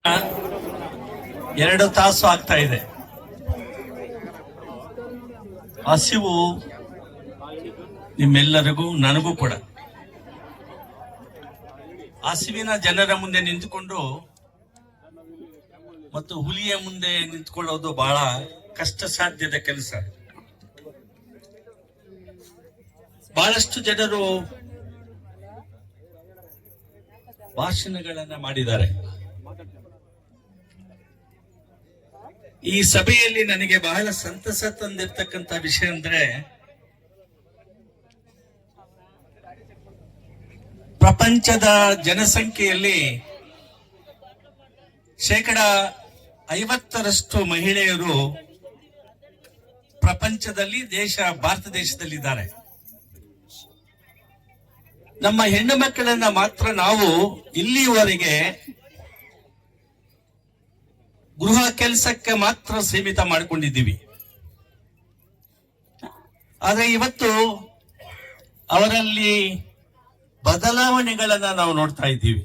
2 ತಾಸು ಆಗ್ತಾ ಇದೆ. ಹಸಿವು ನಿಮ್ಮೆಲ್ಲರಿಗೂ, ನನಗೂ ಕೂಡ. ಹಸಿವಿನ ಜನರ ಮುಂದೆ ನಿಂತುಕೊಂಡು ಮತ್ತು ಹುಲಿಯ ಮುಂದೆ ನಿಂತ್ಕೊಳ್ಳೋದು ಬಹಳ ಕಷ್ಟ ಸಾಧ್ಯದ ಕೆಲಸ. ಬಹಳಷ್ಟು ಜನರು ಭಾಷಣಗಳನ್ನ ಮಾಡಿದ್ದಾರೆ. ಈ ಸಭೆಯಲ್ಲಿ ನನಗೆ ಬಹಳ ಸಂತಸ ತಂದಿರ್ತಕ್ಕಂಥ ವಿಷಯ ಅಂದ್ರೆ, ಪ್ರಪಂಚದ ಜನಸಂಖ್ಯೆಯಲ್ಲಿ 50% ಮಹಿಳೆಯರು ಪ್ರಪಂಚದಲ್ಲಿ ಭಾರತ ದೇಶದಲ್ಲಿದ್ದಾರೆ. ನಮ್ಮ ಹೆಣ್ಣು ಮಕ್ಕಳನ್ನ ಮಾತ್ರ ನಾವು ಇಲ್ಲಿಯವರೆಗೆ ಗೃಹ ಕೆಲಸಕ್ಕೆ ಮಾತ್ರ ಸೀಮಿತ ಮಾಡಿಕೊಂಡಿದ್ದೀವಿ. ಆದ್ರೆ ಇವತ್ತು ಅವರಲ್ಲಿ ಬದಲಾವಣೆಗಳನ್ನ ನಾವು ನೋಡ್ತಾ ಇದ್ದೀವಿ.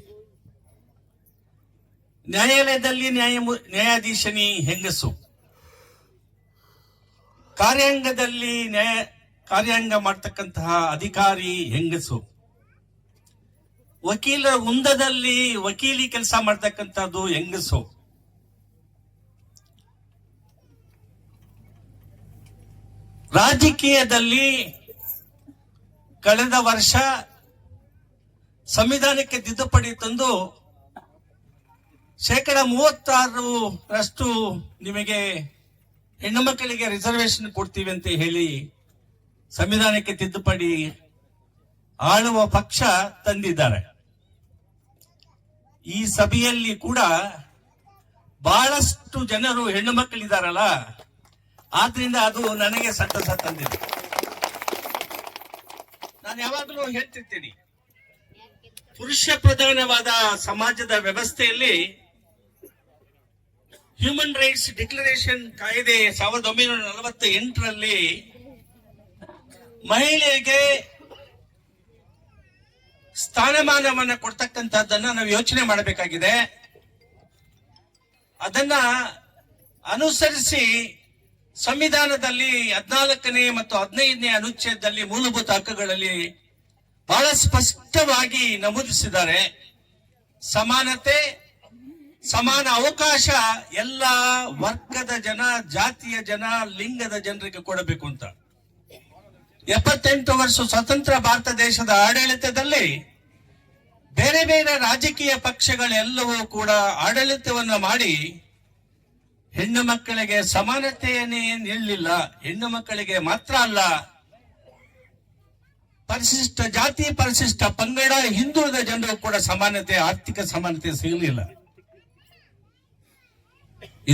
ನ್ಯಾಯಾಲಯದಲ್ಲಿ ನ್ಯಾಯಾಧೀಶನಿ ಹೆಂಗಸು, ಕಾರ್ಯಾಂಗದಲ್ಲಿ ಕಾರ್ಯಾಂಗ ಮಾಡ್ತಕ್ಕಂತಹ ಅಧಿಕಾರಿ ಹೆಂಗಸು, ವಕೀಲ ವೃಂದದಲ್ಲಿ ವಕೀಲಿ ಕೆಲಸ ಮಾಡ್ತಕ್ಕಂಥದ್ದು ಹೆಂಗಸು, ರಾಜಕೀಯದಲ್ಲಿ ಕಳೆದ ವರ್ಷ ಸಂವಿಧಾನಕ್ಕೆ ತಿದ್ದುಪಡಿ ತಂದು 36% ನಿಮಗೆ ಹೆಣ್ಣು ಮಕ್ಕಳಿಗೆ ರಿಸರ್ವೇಶನ್ ಕೊಡ್ತೀವಿ ಅಂತ ಹೇಳಿ ಸಂವಿಧಾನಕ್ಕೆ ತಿದ್ದುಪಡಿ ಆಳುವ ಪಕ್ಷ ತಂದಿದ್ದಾರೆ. ಈ ಸಭೆಯಲ್ಲಿ ಕೂಡ ಬಹಳಷ್ಟು ಜನರು ಹೆಣ್ಣು ಮಕ್ಕಳಿದ್ದಾರಲ್ಲ, ಆದ್ರಿಂದ ಅದು ನನಗೆ ಸಂತಸ ತಂದಿದೆ. ನಾನು ಯಾವಾಗಲೂ ಹೇಳ್ತಿರ್ತೀನಿ, ಪುರುಷ ಪ್ರಧಾನವಾದ ಸಮಾಜದ ವ್ಯವಸ್ಥೆಯಲ್ಲಿ ಹ್ಯೂಮನ್ ರೈಟ್ಸ್ ಡಿಕ್ಲರೇಷನ್ ಕಾಯ್ದೆ 1948ರಲ್ಲಿ ಮಹಿಳೆಗೆ ಸ್ಥಾನಮಾನವನ್ನ ಕೊಡ್ತಕ್ಕಂಥದ್ದನ್ನ ನಾವು ಯೋಚನೆ ಮಾಡಬೇಕಾಗಿದೆ. ಅದನ್ನ ಅನುಸರಿಸಿ ಸಂವಿಧಾನದಲ್ಲಿ 14ನೇ ಮತ್ತು 15ನೇ ಅನುಚ್ಛೇದದಲ್ಲಿ ಮೂಲಭೂತ ಹಕ್ಕುಗಳಲ್ಲಿ ಬಹಳ ಸ್ಪಷ್ಟವಾಗಿ ನಮೂದಿಸಿದ್ದಾರೆ. ಸಮಾನತೆ, ಸಮಾನ ಅವಕಾಶ ಎಲ್ಲ ವರ್ಗದ ಜನ, ಜಾತಿಯ ಜನ, ಲಿಂಗದ ಜನರಿಗೆ ಕೊಡಬೇಕು ಅಂತ. 78 ವರ್ಷ ಸ್ವತಂತ್ರ ಭಾರತ ದೇಶದ ಆಡಳಿತದಲ್ಲಿ ಬೇರೆ ಬೇರೆ ರಾಜಕೀಯ ಪಕ್ಷಗಳೆಲ್ಲವೂ ಕೂಡ ಆಡಳಿತವನ್ನ ಮಾಡಿ ಹೆಣ್ಣು ಮಕ್ಕಳಿಗೆ ಸಮಾನತೆಯನ್ನೇ ನೀಡಲಿಲ್ಲ. ಹೆಣ್ಣು ಮಕ್ಕಳಿಗೆ ಮಾತ್ರ ಅಲ್ಲ, ಪರಿಶಿಷ್ಟ ಜಾತಿ, ಪರಿಶಿಷ್ಟ ಪಂಗಡ, ಹಿಂದುಳಿದ ಜನರು ಕೂಡ ಸಮಾನತೆ, ಆರ್ಥಿಕ ಸಮಾನತೆ ಸಿಗಲಿಲ್ಲ.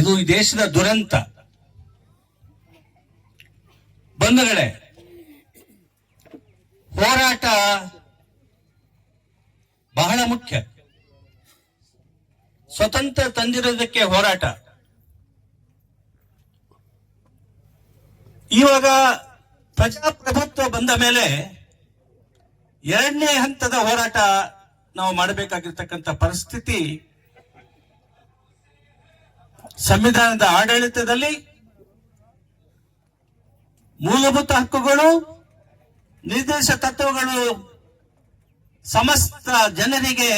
ಇದು ಈ ದೇಶದ ದುರಂತ. ಬಂಧುಗಳೇ, ಹೋರಾಟ ಬಹಳ ಮುಖ್ಯ. ಸ್ವತಂತ್ರ ತಂದಿರೋದಕ್ಕೆ ಹೋರಾಟ. ಇವಾಗ ಪ್ರಜಾಪ್ರಭುತ್ವ ಬಂದ ಮೇಲೆ 2ನೇ ಹಂತದ ಹೋರಾಟ ನಾವು ಮಾಡಬೇಕಾಗಿರ್ತಕ್ಕಂಥ ಪರಿಸ್ಥಿತಿ ಸಂವಿಧಾನದ ಆಡಳಿತದಲ್ಲಿ ಮೂಲಭೂತ ಹಕ್ಕುಗಳು, ನಿರ್ದೇಶ ತತ್ವಗಳು ಸಮಸ್ತ ಜನರಿಗೆ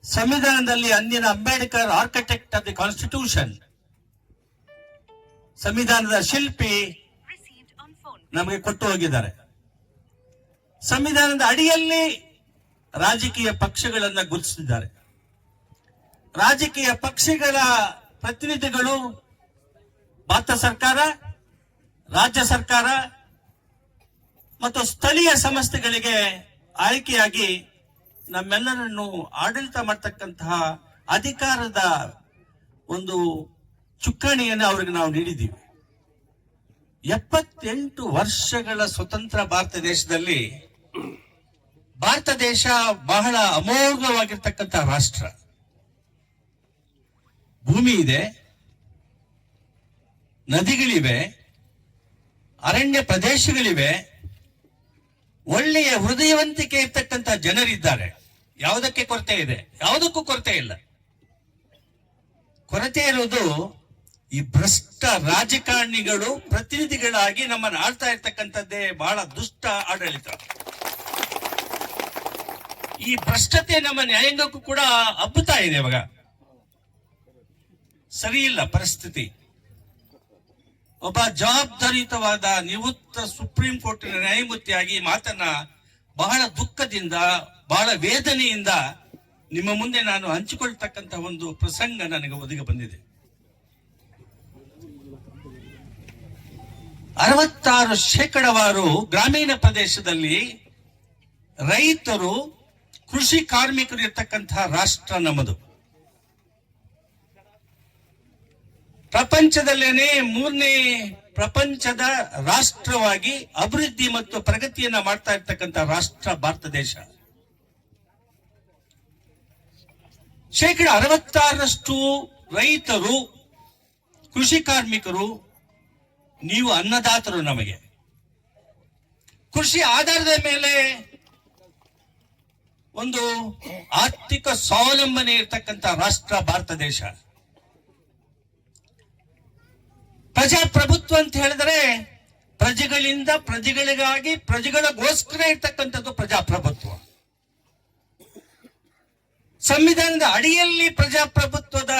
ಸಂವಿಧಾನದಲ್ಲಿ ಅಂದಿನ Ambedkar, architect of the constitution, ಸಂವಿಧಾನದ ಶಿಲ್ಪಿ ನಮಗೆ ಕೊಟ್ಟು ಹೋಗಿದ್ದಾರೆ. ಸಂವಿಧಾನದ ಅಡಿಯಲ್ಲಿ ರಾಜಕೀಯ ಪಕ್ಷಗಳನ್ನ ಗುರುತಿಸಿದ್ದಾರೆ. ರಾಜಕೀಯ ಪಕ್ಷಗಳ ಪ್ರತಿನಿಧಿಗಳು ಭಾರತ ಸರ್ಕಾರ, ರಾಜ್ಯ ಸರ್ಕಾರ ಮತ್ತು ಸ್ಥಳೀಯ ಸಂಸ್ಥೆಗಳಿಗೆ ಆಯ್ಕೆಯಾಗಿ ನಮ್ಮೆಲ್ಲರನ್ನು ಆಡಳಿತ ಮಾಡತಕ್ಕಂತಹ ಅಧಿಕಾರದ ಒಂದು ಚುಕ್ಕಾಣಿಯನ್ನು ಅವರಿಗೆ ನಾವು ನೀಡಿದ್ದೀವಿ. 78 ವರ್ಷಗಳ ಸ್ವತಂತ್ರ ಭಾರತ ದೇಶದಲ್ಲಿ ಭಾರತ ದೇಶ ಬಹಳ ಅಮೋಘವಾಗಿರ್ತಕ್ಕಂಥ ರಾಷ್ಟ್ರ. ಭೂಮಿ ಇದೆ, ನದಿಗಳಿವೆ, ಅರಣ್ಯ ಪ್ರದೇಶಗಳಿವೆ, ಒಳ್ಳೆಯ ಹೃದಯವಂತಿಕೆ ಇರ್ತಕ್ಕಂಥ ಜನರಿದ್ದಾರೆ. ಯಾವುದಕ್ಕೆ ಕೊರತೆ ಇದೆ? ಯಾವುದಕ್ಕೂ ಕೊರತೆ ಇಲ್ಲ. ಕೊರತೆ ಇರೋದು ಈ ಭ್ರಷ್ಟ ರಾಜಕಾರಣಿಗಳು ಪ್ರತಿನಿಧಿಗಳಾಗಿ ನಮ್ಮನ್ನು ಆಳ್ತಾ ಇರ್ತಕ್ಕಂಥದ್ದೇ ಬಹಳ ದುಷ್ಟ ಆಡಳಿತ. ಈ ಭ್ರಷ್ಟತೆ ನಮ್ಮ ನ್ಯಾಯಾಂಗಕ್ಕೂ ಕೂಡ ಹಬ್ಬುತ್ತಾ ಇದೆ. ಇವಾಗ ಸರಿ ಇಲ್ಲ ಪರಿಸ್ಥಿತಿ. ಒಬ್ಬ ಜವಾಬ್ದಾರಿಯುತವಾದ ನಿವೃತ್ತ ಸುಪ್ರೀಂ ಕೋರ್ಟಿನ ನ್ಯಾಯಮೂರ್ತಿಯಾಗಿ ಮಾತನ್ನ ಬಹಳ ದುಃಖದಿಂದ, ಬಹಳ ವೇದನೆಯಿಂದ ನಿಮ್ಮ ಮುಂದೆ ನಾನು ಹಂಚಿಕೊಳ್ತಕ್ಕಂಥ ಒಂದು ಪ್ರಸಂಗ ನನಗೆ ಒದಗಿ ಬಂದಿದೆ. 66% ಗ್ರಾಮೀಣ ಪ್ರದೇಶದಲ್ಲಿ ರೈತರು, ಕೃಷಿ ಕಾರ್ಮಿಕರು ಇರ್ತಕ್ಕಂತಹ ರಾಷ್ಟ್ರ ನಮ್ಮದು. ಪ್ರಪಂಚದಲ್ಲೇನೆ 3ನೇ ಪ್ರಪಂಚದ ರಾಷ್ಟ್ರವಾಗಿ ಅಭಿವೃದ್ಧಿ ಮತ್ತು ಪ್ರಗತಿಯನ್ನ ಮಾಡ್ತಾ ಇರ್ತಕ್ಕಂಥ ರಾಷ್ಟ್ರ ಭಾರತ ದೇಶ. 66% ರೈತರು, ಕೃಷಿ ಕಾರ್ಮಿಕರು, ನೀವು ಅನ್ನದಾತರು. ನಮಗೆ ಕೃಷಿ ಆಧಾರದ ಮೇಲೆ ಒಂದು ಆರ್ಥಿಕ ಸ್ವಾವಲಂಬನೆ ಇರತಕ್ಕಂಥ ರಾಷ್ಟ್ರ ಭಾರತ ದೇಶ. ಪ್ರಜಾಪ್ರಭುತ್ವ ಅಂತ ಹೇಳಿದ್ರೆ ಪ್ರಜೆಗಳಿಂದ, ಪ್ರಜೆಗಳಿಗಾಗಿ, ಪ್ರಜೆಗಳಿಗೋಸ್ಕರ ಇರ್ತಕ್ಕಂಥದ್ದು ಪ್ರಜಾಪ್ರಭುತ್ವ. ಸಂವಿಧಾನದ ಅಡಿಯಲ್ಲಿ ಪ್ರಜಾಪ್ರಭುತ್ವದ,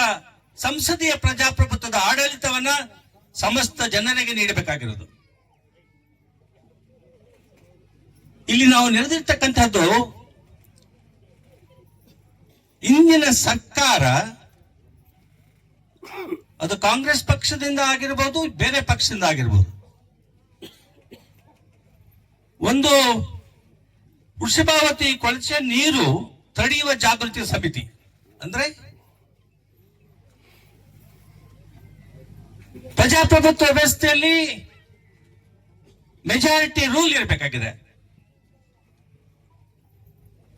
ಸಂಸದೀಯ ಪ್ರಜಾಪ್ರಭುತ್ವದ ಆಡಳಿತವನ್ನ ಸಮಸ್ತ ಜನರಿಗೆ ನೀಡಬೇಕಾಗಿರೋದು. ಇಲ್ಲಿ ನಾವು ನೆರೆದಿರ್ತಕ್ಕಂಥದ್ದು ಇಂದಿನ ಸರ್ಕಾರ, ಅದು ಕಾಂಗ್ರೆಸ್ ಪಕ್ಷದಿಂದ ಆಗಿರ್ಬೋದು, ಬೇರೆ ಪಕ್ಷದಿಂದ ಆಗಿರ್ಬೋದು. ಒಂದು ವೃಷಭಾವತಿ ಕೊಳಚೆ ನೀರು ತಡೆಯುವ ಜಾಗೃತಿ ಸಮಿತಿ ಅಂದ್ರೆ ಪ್ರಜಾಪ್ರಭುತ್ವ ವ್ಯವಸ್ಥೆಯಲ್ಲಿ ಮೆಜಾರಿಟಿ ರೂಲ್ ಇರಬೇಕಾಗಿದೆ.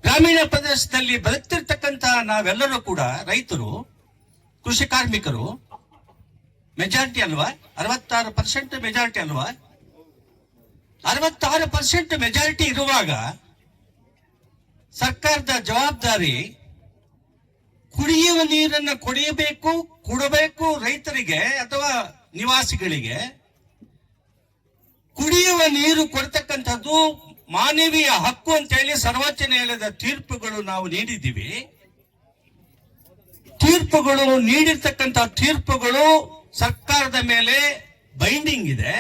ಗ್ರಾಮೀಣ ಪ್ರದೇಶದಲ್ಲಿ ಬದುಕ್ತಿರ್ತಕ್ಕಂಥ ನಾವೆಲ್ಲರೂ ಕೂಡ ರೈತರು, ಕೃಷಿ ಕಾರ್ಮಿಕರು ಮೆಜಾರಿಟಿ ಅಲ್ವಾ? 66% ಮೆಜಾರಿಟಿ ಅಲ್ವಾ? 66% ಮೆಜಾರಿಟಿ ಇರುವಾಗ ಸರ್ಕಾರದ ಜವಾಬ್ದಾರಿ ಕುಡಿಯುವ ನೀರನ್ನು ಕೊಡಬೇಕು ರೈತರಿಗೆ ಅಥವಾ ನಿವಾಸಿಗಳಿಗೆ. ಕುಡಿಯುವ ನೀರು ಕೊಡ್ತಕ್ಕಂಥದ್ದು ಮಾನವೀಯ ಹಕ್ಕು ಅಂತ ಹೇಳಿ ಸರ್ವೋಚ್ಚ ನ್ಯಾಯಾಲಯದ ತೀರ್ಪುಗಳು ನಾವು ನೀಡಿದ್ದೀವಿ. ನೀಡಿರ್ತಕ್ಕಂಥ ತೀರ್ಪುಗಳು ಸರ್ಕಾರದ ಮೇಲೆ ಬೈಂಡಿಂಗ್ ಇದೆ.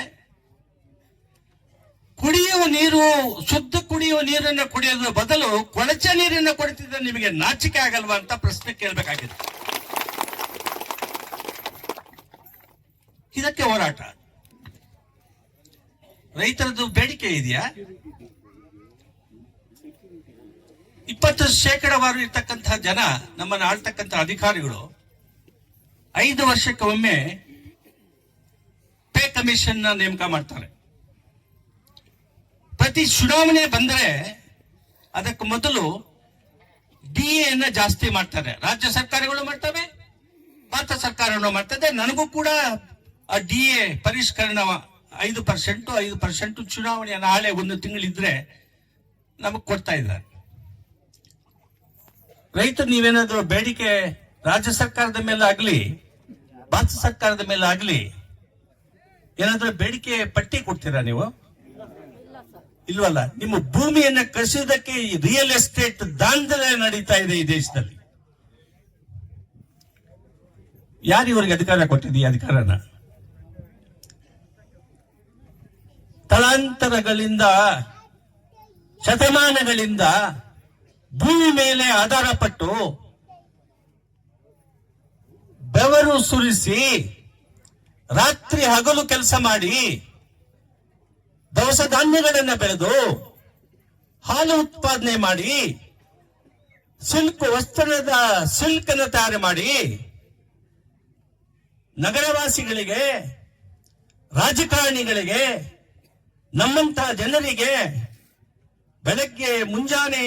ಕುಡಿಯುವ ನೀರು, ಶುದ್ಧ ಕುಡಿಯುವ ನೀರನ್ನು ಕುಡಿಯೋದ್ರ ಬದಲು ಕೊಳಚೆ ನೀರನ್ನು ಕೊಡ್ತಿದ್ರೆ ನಿಮಗೆ ನಾಚಿಕೆ ಆಗಲ್ವಾ ಅಂತ ಪ್ರಶ್ನೆ ಕೇಳಬೇಕಾಗಿದೆ. ಇದಕ್ಕೆ ಹೋರಾಟ. ರೈತರದ್ದು ಬೇಡಿಕೆ ಇದೆಯಾ? 20% ಇರ್ತಕ್ಕಂತಹ ಜನ, ನಮ್ಮನ್ನು ಆಳ್ತಕ್ಕಂಥ ಅಧಿಕಾರಿಗಳು 5 ವರ್ಷಕ್ಕೆ ಒಮ್ಮೆ ಪೇ ಕಮಿಷನ್ ನೇಮಕ ಮಾಡ್ತಾರೆ. ಪ್ರತಿ ಚುನಾವಣೆ ಬಂದ್ರೆ ಅದಕ್ಕೆ ಮೊದಲು DA ಜಾಸ್ತಿ ಮಾಡ್ತಾರೆ. ರಾಜ್ಯ ಸರ್ಕಾರಗಳು ಮಾಡ್ತವೆ, ಭಾರತ ಸರ್ಕಾರಗಳು ಮಾಡ್ತದೆ. ನನಗೂ ಕೂಡ ಆ DA ಪರಿಷ್ಕರಣ 5% ಚುನಾವಣೆಯ ನಾಳೆ 1 ತಿಂಗಳಿದ್ರೆ ನಮಗ್ ಕೊಡ್ತಾ ಇದ್ದಾರೆ. ರೈತರು ನೀವೇನಾದ್ರೂ ಬೇಡಿಕೆ ರಾಜ್ಯ ಸರ್ಕಾರದ ಮೇಲೆ ಆಗ್ಲಿ, ಭಾರತ ಸರ್ಕಾರದ ಮೇಲೆ ಆಗ್ಲಿ, ಏನಾದ್ರೂ ಬೇಡಿಕೆ ಪಟ್ಟಿ ಕೊಡ್ತೀರಾ ನೀವು? ಇಲ್ವಲ್ಲ. ನಿಮ್ಮ ಭೂಮಿಯನ್ನ ಕಸಿಯೋದಕ್ಕೆ ರಿಯಲ್ ಎಸ್ಟೇಟ್ ದಾಂಧಲೆ ನಡೀತಾ ಇದೆ ಈ ದೇಶದಲ್ಲಿ. ಯಾರು ಇವರಿಗೆ ಅಧಿಕಾರ ಕೊಟ್ಟಿದ್ದೀಯ? ಅಧಿಕಾರನ ತಲಾಂತರಗಳಿಂದ, ಶತಮಾನಗಳಿಂದ ಭೂಮಿ ಮೇಲೆ ಆಧಾರ ಪಟ್ಟು ಬೆವರು ಸುರಿಸಿ ರಾತ್ರಿ ಹಗಲು ಕೆಲಸ ಮಾಡಿ ದವಸ ಧಾನ್ಯಗಳನ್ನು ಬೆಳೆದು ಹಾಲು ಉತ್ಪಾದನೆ ಮಾಡಿ ವಸ್ತ್ರದ ಸಿಲ್ಕ್ ಅನ್ನು ತಯಾರು ಮಾಡಿ ನಗರವಾಸಿಗಳಿಗೆ, ರಾಜಕಾರಣಿಗಳಿಗೆ, ನಮ್ಮಂತಹ ಜನರಿಗೆ ಬೆಳಗ್ಗೆ ಮುಂಜಾನೆ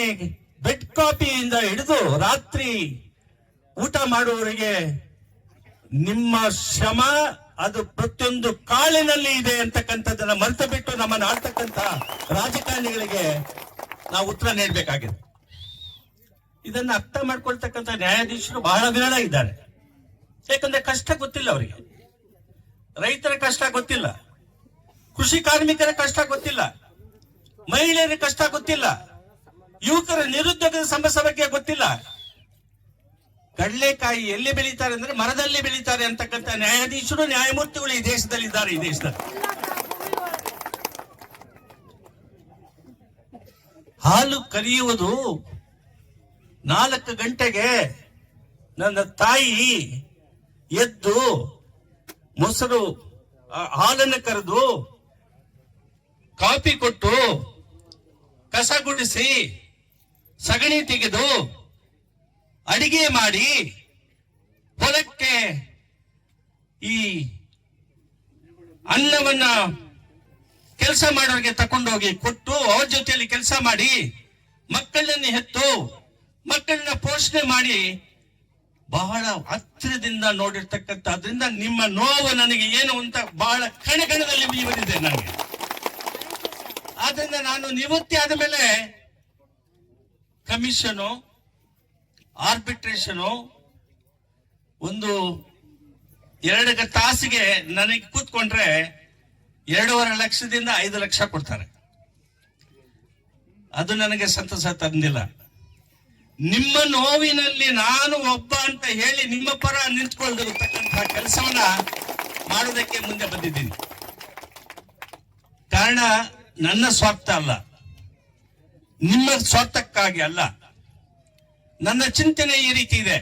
ಬೆಡ್ ಕಾಫಿಯಿಂದ ಹಿಡಿದು ರಾತ್ರಿ ಊಟ ಮಾಡುವವರಿಗೆ ನಿಮ್ಮ ಶ್ರಮ ಅದು ಪ್ರತಿಯೊಂದು ಕಾಳಿನಲ್ಲಿ ಇದೆ ಅಂತಕ್ಕಂಥದ್ದನ್ನ ಮರೆತು ಬಿಟ್ಟು ನಮ್ಮನ್ನು ಆಳ್ತಕ್ಕಂಥ ರಾಜಕಾರಣಿಗಳಿಗೆ ನಾವು ಉತ್ತರ ನೀಡಬೇಕಾಗಿದೆ. ಇದನ್ನ ಅರ್ಥ ಮಾಡ್ಕೊಳ್ತಕ್ಕಂಥ ನ್ಯಾಯಾಧೀಶರು ಬಹಳ ವಿರಳ ಇದ್ದಾರೆ. ಯಾಕಂದ್ರೆ ಕಷ್ಟ ಗೊತ್ತಿಲ್ಲ ಅವರಿಗೆ, ರೈತರ ಕಷ್ಟ ಗೊತ್ತಿಲ್ಲ, ಕೃಷಿ ಕಾರ್ಮಿಕರ ಕಷ್ಟ ಗೊತ್ತಿಲ್ಲ, ಮಹಿಳೆಯರ ಕಷ್ಟ ಗೊತ್ತಿಲ್ಲ, ಯುವಕರ ನಿರುದ್ಯೋಗದ ಸಮಸ್ಯೆ ಬಗ್ಗೆ ಗೊತ್ತಿಲ್ಲ. ಕಡಲೆಕಾಯಿ ಎಲ್ಲಿ ಬೆಳೀತಾರೆ ಅಂದ್ರೆ ಮರದಲ್ಲಿ ಬೆಳೀತಾರೆ ಅಂತಕ್ಕಂಥ ನ್ಯಾಯಾಧೀಶರು ನ್ಯಾಯಮೂರ್ತಿಗಳು ಈ ದೇಶದಲ್ಲಿ ಇದ್ದಾರೆ. ಈ ದೇಶದಲ್ಲಿ ಹಾಲು ಕರೆಯುವುದು 4 ಗಂಟೆಗೆ ನನ್ನ ತಾಯಿ ಎದ್ದು ಮೊಸರು ಹಾಲನ್ನು ಕರೆದು ಕಾಫಿ ಕೊಟ್ಟು ಕಸ ಗುಡಿಸಿ ಸಗಣಿ ತೆಗೆದು ಅಡಿಗೆ ಮಾಡಿ ಹೊಲಕ್ಕೆ ಈ ಅನ್ನವನ್ನ ಕೆಲಸ ಮಾಡೋರಿಗೆ ತಕೊಂಡೋಗಿ ಕೊಟ್ಟು ಅವ್ರ ಜೊತೆಯಲ್ಲಿ ಕೆಲಸ ಮಾಡಿ ಮಕ್ಕಳನ್ನ ಹೆತ್ತು ಮಕ್ಕಳನ್ನ ಪೋಷಣೆ ಮಾಡಿ ಬಹಳ ಹತ್ತಿರದಿಂದ ನೋಡಿರ್ತಕ್ಕಂಥ, ಅದರಿಂದ ನಿಮ್ಮ ನೋವು ನನಗೆ ಏನು ಅಂತ ಬಹಳ ಕಣಕಣದಲ್ಲಿ ಬಂದಿದೆ ನನಗೆ. ಆದ್ರಿಂದ ನಾನು ನಿವೃತ್ತಿ ಆದ ಮೇಲೆ ಕಮಿಷನು, ಆರ್ಬಿಟ್ರೇಷನು ಒಂದು 2 ತಾಸಿಗೆ ನನಗೆ ಕೂತ್ಕೊಂಡ್ರೆ 2.5 ಲಕ್ಷದಿಂದ 5 ಲಕ್ಷ ಕೊಡ್ತಾರೆ. ಅದು ನನಗೆ ಸಂತಸ ತಂದಿಲ್ಲ. ನಿಮ್ಮ ನೋವಿನಲ್ಲಿ ನಾನು ಒಬ್ಬ ಅಂತ ಹೇಳಿ ನಿಮ್ಮ ಪರ ನಿಂತ್ಕೊಳ್ದಿರತಕ್ಕಂತಹ ಕೆಲಸವನ್ನ ಮಾಡೋದಕ್ಕೆ ಮುಂದೆ ಬಂದಿದ್ದೀನಿ. ಕಾರಣ ನನ್ನ ಸ್ವಾರ್ಥ ಅಲ್ಲ, ನಿಮ್ಮ ಸ್ವಾರ್ಥಕ್ಕಾಗಿ ಅಲ್ಲ. ನನ್ನ ಚಿಂತನೆ ಈ ರೀತಿ ಇದೆ.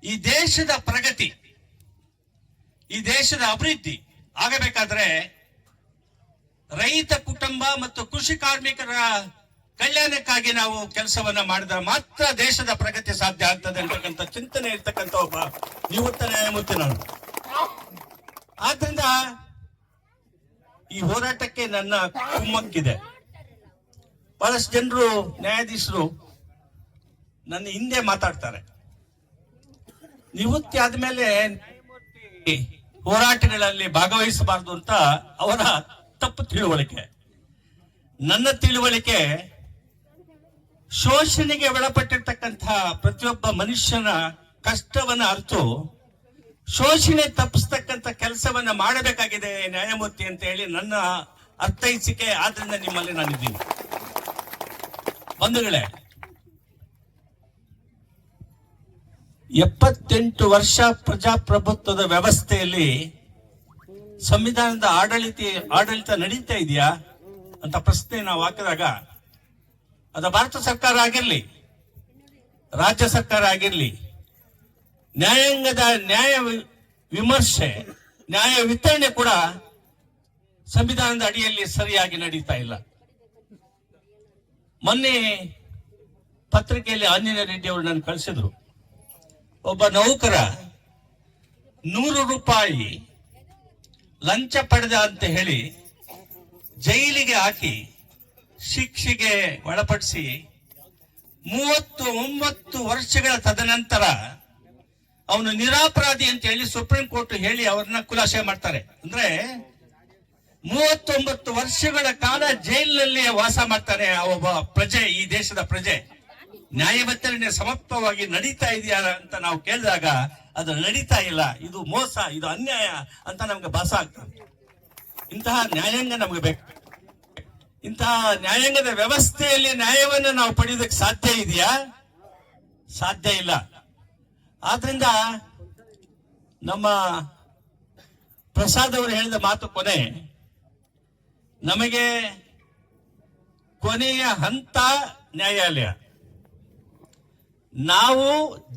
ಈ ದೇಶದ ಪ್ರಗತಿ, ಈ ದೇಶದ ಅಭಿವೃದ್ಧಿ ಆಗಬೇಕಾದ್ರೆ ರೈತ ಕುಟುಂಬ ಮತ್ತು ಕೃಷಿ ಕಾರ್ಮಿಕರ ಕಲ್ಯಾಣಕ್ಕಾಗಿ ನಾವು ಕೆಲಸವನ್ನ ಮಾಡಿದ್ರೆ ಮಾತ್ರ ದೇಶದ ಪ್ರಗತಿ ಸಾಧ್ಯ ಆಗ್ತದೆ ಅಂತಕ್ಕಂಥ ಚಿಂತನೆ ಇರ್ತಕ್ಕಂಥ ಒಬ್ಬ ನಿವೃತ್ತ ನ್ಯಾಯಮೂರ್ತಿ ನಾನು. ಆದ್ರಿಂದ ಈ ಹೋರಾಟಕ್ಕೆ ನನ್ನ ಕುಮ್ಮಕ್ಕಿದೆ. ಬಹಳಷ್ಟು ಜನರು ನ್ಯಾಯಾಧೀಶರು ನನ್ನ ಹಿಂದೆ ಮಾತಾಡ್ತಾರೆ. ನಿವೃತ್ತಿ ಆದ್ಮೇಲೆ ಹೋರಾಟಗಳಲ್ಲಿ ಭಾಗವಹಿಸಬಾರದು ಅಂತ ಅವರ ತಪ್ಪು ತಿಳುವಳಿಕೆ. ನನ್ನ ತಿಳುವಳಿಕೆ, ಶೋಷಣೆಗೆ ಒಳಪಟ್ಟಿರ್ತಕ್ಕಂತಹ ಪ್ರತಿಯೊಬ್ಬ ಮನುಷ್ಯನ ಕಷ್ಟವನ್ನ ಅರಿತು ಶೋಷಣೆ ತಪ್ಪಿಸ್ತಕ್ಕಂಥ ಕೆಲಸವನ್ನ ಮಾಡಬೇಕಾಗಿದೆ ನ್ಯಾಯಮೂರ್ತಿ ಅಂತ ಹೇಳಿ ನನ್ನ ಅರ್ಥೈಸಿಕೆ. ಆದ್ರಿಂದ ನಿಮ್ಮಲ್ಲಿ ನಾನಿದ್ದೀನಿ. ಬಂಧುಗಳೇ, 78 ವರ್ಷ ಪ್ರಜಾಪ್ರಭುತ್ವದ ವ್ಯವಸ್ಥೆಯಲ್ಲಿ ಸಂವಿಧಾನದ ಆಡಳಿತ ನಡೀತಾ ಇದೆಯಾ ಅಂತ ಪ್ರಶ್ನೆ ನಾವು ಹಾಕಿದಾಗ, ಅದು ಭಾರತ ಸರ್ಕಾರ ಆಗಿರ್ಲಿ, ರಾಜ್ಯ ಸರ್ಕಾರ ಆಗಿರ್ಲಿ, ನ್ಯಾಯಾಂಗದ ನ್ಯಾಯ ವಿಮರ್ಶೆ, ನ್ಯಾಯ ವಿತರಣೆ ಕೂಡ ಸಂವಿಧಾನದ ಅಡಿಯಲ್ಲಿ ಸರಿಯಾಗಿ ನಡೀತಾ ಇಲ್ಲ. ಮೊನ್ನೆ ಪತ್ರಿಕೆಯಲ್ಲಿ ಆಂಜನೇಯ ರೆಡ್ಡಿ ಅವರು ನಾನು ಕಳಿಸಿದ್ರು. ಒಬ್ಬ ನೌಕರ 100 ರೂಪಾಯಿ ಲಂಚ ಪಡೆದ ಅಂತ ಹೇಳಿ ಜೈಲಿಗೆ ಹಾಕಿ ಶಿಕ್ಷೆಗೆ ಒಳಪಡಿಸಿ 39 ವರ್ಷಗಳ ತದನಂತರ ಅವನು ನಿರಪರಾಧಿ ಅಂತ ಹೇಳಿ ಸುಪ್ರೀಂ ಕೋರ್ಟ್ ಹೇಳಿ ಅವ್ರನ್ನ ಖುಲಾಸೆ ಮಾಡ್ತಾರೆ. ಅಂದ್ರೆ 39 ವರ್ಷಗಳ ಕಾಲ ಜೈಲಿನಲ್ಲಿ ವಾಸ ಮಾಡ್ತಾನೆ ಆ ಒಬ್ಬ ಪ್ರಜೆ, ಈ ದೇಶದ ಪ್ರಜೆ. ನ್ಯಾಯ ವಿತರಣೆ ಸಮರ್ಥವಾಗಿ ನಡೀತಾ ಇದೆಯಾ ಅಂತ ನಾವು ಕೇಳಿದಾಗ ಅದು ನಡೀತಾ ಇಲ್ಲ, ಇದು ಮೋಸ, ಇದು ಅನ್ಯಾಯ ಅಂತ ನಮ್ಗೆ ಭಾಸ ಆಗ್ತದೆ. ಇಂತಹ ನ್ಯಾಯಾಂಗ ನಮ್ಗೆ ಬೇಕು. ಇಂತಹ ನ್ಯಾಯಾಂಗದ ವ್ಯವಸ್ಥೆಯಲ್ಲಿ ನ್ಯಾಯವನ್ನು ನಾವು ಪಡೆಯೋದಕ್ಕೆ ಸಾಧ್ಯ ಇದೆಯಾ? ಸಾಧ್ಯ ಇಲ್ಲ. ಆದ್ರಿಂದ ನಮ್ಮ ಪ್ರಸಾದ್ ಅವರು ಹೇಳಿದ ಮಾತು ಕೊನೆ, ನಮಗೆ ಕೊನೆಯ ಹಂತ ನ್ಯಾಯಾಲಯ. ನಾವು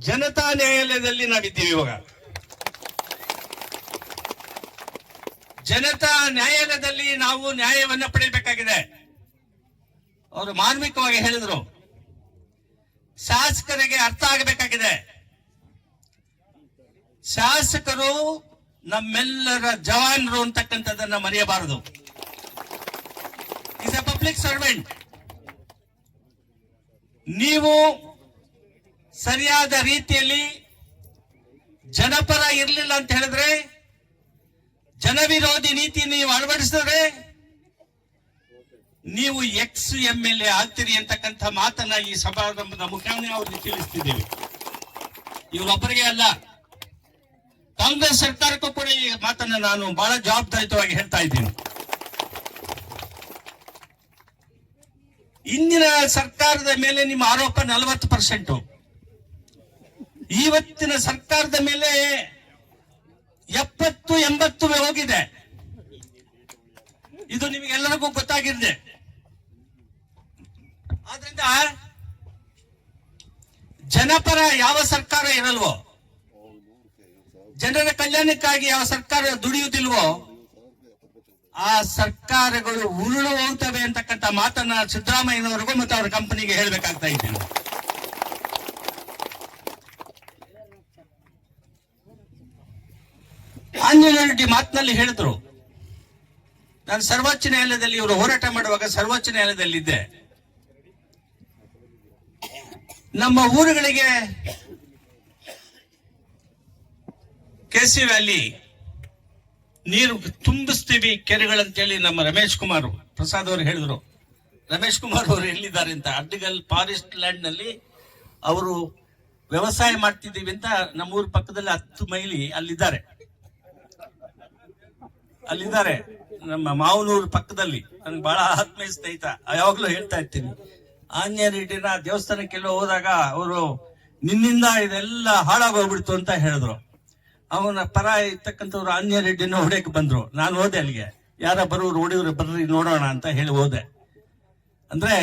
ಜನತಾ ನ್ಯಾಯಾಲಯದಲ್ಲಿ ನಾವಿದ್ದೀವಿ. ಇವಾಗ ಜನತಾ ನ್ಯಾಯಾಲಯದಲ್ಲಿ ನಾವು ನ್ಯಾಯವನ್ನ ಪಡೆಯಬೇಕಾಗಿದೆ. ಅವರು ಮಾರ್ಮಿಕವಾಗಿ ಹೇಳಿದ್ರು, ಶಾಸಕರಿಗೆ ಅರ್ಥ ಆಗಬೇಕಾಗಿದೆ. ಶಾಸಕರು ನಮ್ಮೆಲ್ಲರ ಜವಾನರು ಅಂತಕ್ಕಂಥದ್ದನ್ನ ಮರೆಯಬಾರದು. Is A public servant. ನೀವು ಸರಿಯಾದ ರೀತಿಯಲ್ಲಿ ಜನಪರ ಇರಲಿಲ್ಲ ಅಂತ ಹೇಳಿದ್ರೆ, ಜನವಿರೋಧಿ ನೀತಿ ನೀವು ಅಳವಡಿಸಿದ್ರೆ ನೀವು ex-MLA ಆಗ್ತೀರಿ ಅಂತಕ್ಕಂಥ ಮಾತನ್ನ ಈ ಸಮಾರಂಭದ ಮುಖಾಂತರ ಅವ್ರಿಗೆ ತಿಳಿಸ್ತಿದ್ದೇವೆ. ಇವರೊಬ್ಬರಿಗೆ ಅಲ್ಲ, ಕಾಂಗ್ರೆಸ್ ಸರ್ಕಾರಕ್ಕೂ ಕೂಡ ಈ ಮಾತನ್ನ ನಾನು ಬಹಳ ಜವಾಬ್ದಾರಿತವಾಗಿ ಹೇಳ್ತಾ ಇದ್ದೀನಿ. ಇಂದಿನ ಸರ್ಕಾರದ ಮೇಲೆ ನಿಮ್ಮ ಆರೋಪ 40%, ಇವತ್ತಿನ ಸರ್ಕಾರದ ಮೇಲೆ 70-80 ಹೋಗಿದೆ. ಇದು ನಿಮಗೆಲ್ಲರಿಗೂ ಗೊತ್ತಾಗಿದೆ. ಆದ್ರಿಂದ ಜನಪರ ಯಾವ ಸರ್ಕಾರ ಇರಲ್ವೋ, ಜನರ ಕಲ್ಯಾಣಕ್ಕಾಗಿ ಯಾವ ಸರ್ಕಾರ ದುಡಿಯುವುದಿಲ್ವೋ ಆ ಸರ್ಕಾರಗಳು ಉರುಳು ಹೋಗ್ತವೆ ಅಂತಕ್ಕಂಥ ಮಾತನ್ನ ಸಿದ್ದರಾಮಯ್ಯನವರಿಗೂ ಮತ್ತು ಅವರ ಕಂಪನಿಗೆ ಹೇಳಬೇಕಾಗ್ತಾ ಇದ್ದೇನೆ. ಆಂಜನೇಯ ರೆಡ್ಡಿ ಮಾತಿನಲ್ಲಿ ಹೇಳಿದ್ರು, ನಾನು ಸರ್ವೋಚ್ಚ ನ್ಯಾಯಾಲಯದಲ್ಲಿ ಇವರು ಹೋರಾಟ ಮಾಡುವಾಗ ಸರ್ವೋಚ್ಚ ನ್ಯಾಯಾಲಯದಲ್ಲಿದ್ದೆ. ನಮ್ಮ ಊರುಗಳಿಗೆ ಕೆಸಿ ವ್ಯಾಲಿ ನೀರು ತುಂಬಿಸ್ತೀವಿ ಕೆರೆಗಳಂತೇಳಿ ನಮ್ಮ ರಮೇಶ್ ಕುಮಾರ್ ಪ್ರಸಾದ್ ಅವರು ಹೇಳಿದ್ರು. ರಮೇಶ್ ಕುಮಾರ್ ಅವರು ಎಲ್ಲಿದ್ದಾರೆ ಅಂತ, ಅಡ್ಡಿಗಲ್ ಫಾರೆಸ್ಟ್ ಲ್ಯಾಂಡ್ ನಲ್ಲಿ ಅವರು ವ್ಯವಸಾಯ ಮಾಡ್ತಿದ್ದೀವಿ ಅಂತ ನಮ್ಮೂರ ಪಕ್ಕದಲ್ಲಿ 10 ಮೈಲಿ ಅಲ್ಲಿದ್ದಾರೆ ನಮ್ಮ ಮಾವನೂರು ಪಕ್ಕದಲ್ಲಿ. ನನ್ಗೆ ಬಹಳ ಆತ್ಮೀಯ ಸ್ನೇಹಿತ, ಯಾವಾಗ್ಲೂ ಹೇಳ್ತಾ ಇರ್ತೀನಿ. ಆಂಜನೇಯ ರೆಡ್ಡಿನ ದೇವಸ್ಥಾನಕ್ಕೆಲ್ಲ ಹೋದಾಗ ಅವರು ನಿನ್ನಿಂದ ಇದೆಲ್ಲ ಹಾಳಾಗೋಗ್ಬಿಡ್ತು ಅಂತ ಹೇಳಿದ್ರು. ಅವನ ಪರ ಇರ್ತಕ್ಕಂಥವ್ರು ಆಂಜನೇಯ ರೆಡ್ಡಿನ ಹೊಡೆಯಕ್ಕೆ ಬಂದ್ರು. ನಾನು ಹೋದೆ ಅಲ್ಲಿಗೆ, ಯಾರ ಬರೋರು ಹೊಡಿಯವ್ರು ಬರ್ರಿ ನೋಡೋಣ ಅಂತ ಹೇಳಿ ಹೋದೆ. ಅಂದ್ರೆ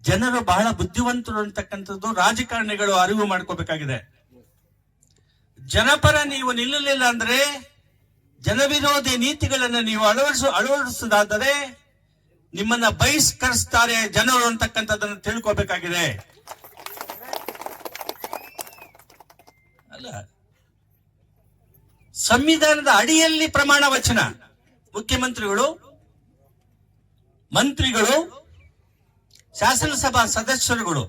ಜನರು ಬಹಳ ಬುದ್ಧಿವಂತರು ಅಂತಕ್ಕಂಥದ್ದು ರಾಜಕಾರಣಿಗಳು ಅರಿವು ಮಾಡ್ಕೋಬೇಕಾಗಿದೆ. ಜನಪರ ನೀವು ನಿಲ್ಲಲಿಲ್ಲ ಅಂದ್ರೆ, ಜನವಿರೋಧಿ ನೀತಿಗಳನ್ನು ನೀವು ಅಳವಡಿಸೋದಾದರೆ ನಿಮ್ಮನ್ನ ಬಹಿಷ್ಕರಿಸ್ತಾರೆ ಜನರು ಅಂತಕ್ಕಂಥದ್ದನ್ನು ತಿಳ್ಕೋಬೇಕಾಗಿದೆ. ಅಲ್ಲ, ಸಂವಿಧಾನದ ಅಡಿಯಲ್ಲಿ ಪ್ರಮಾಣ ವಚನ, ಮುಖ್ಯಮಂತ್ರಿಗಳು, ಮಂತ್ರಿಗಳು, ಶಾಸನಸಭಾ ಸದಸ್ಯರುಗಳು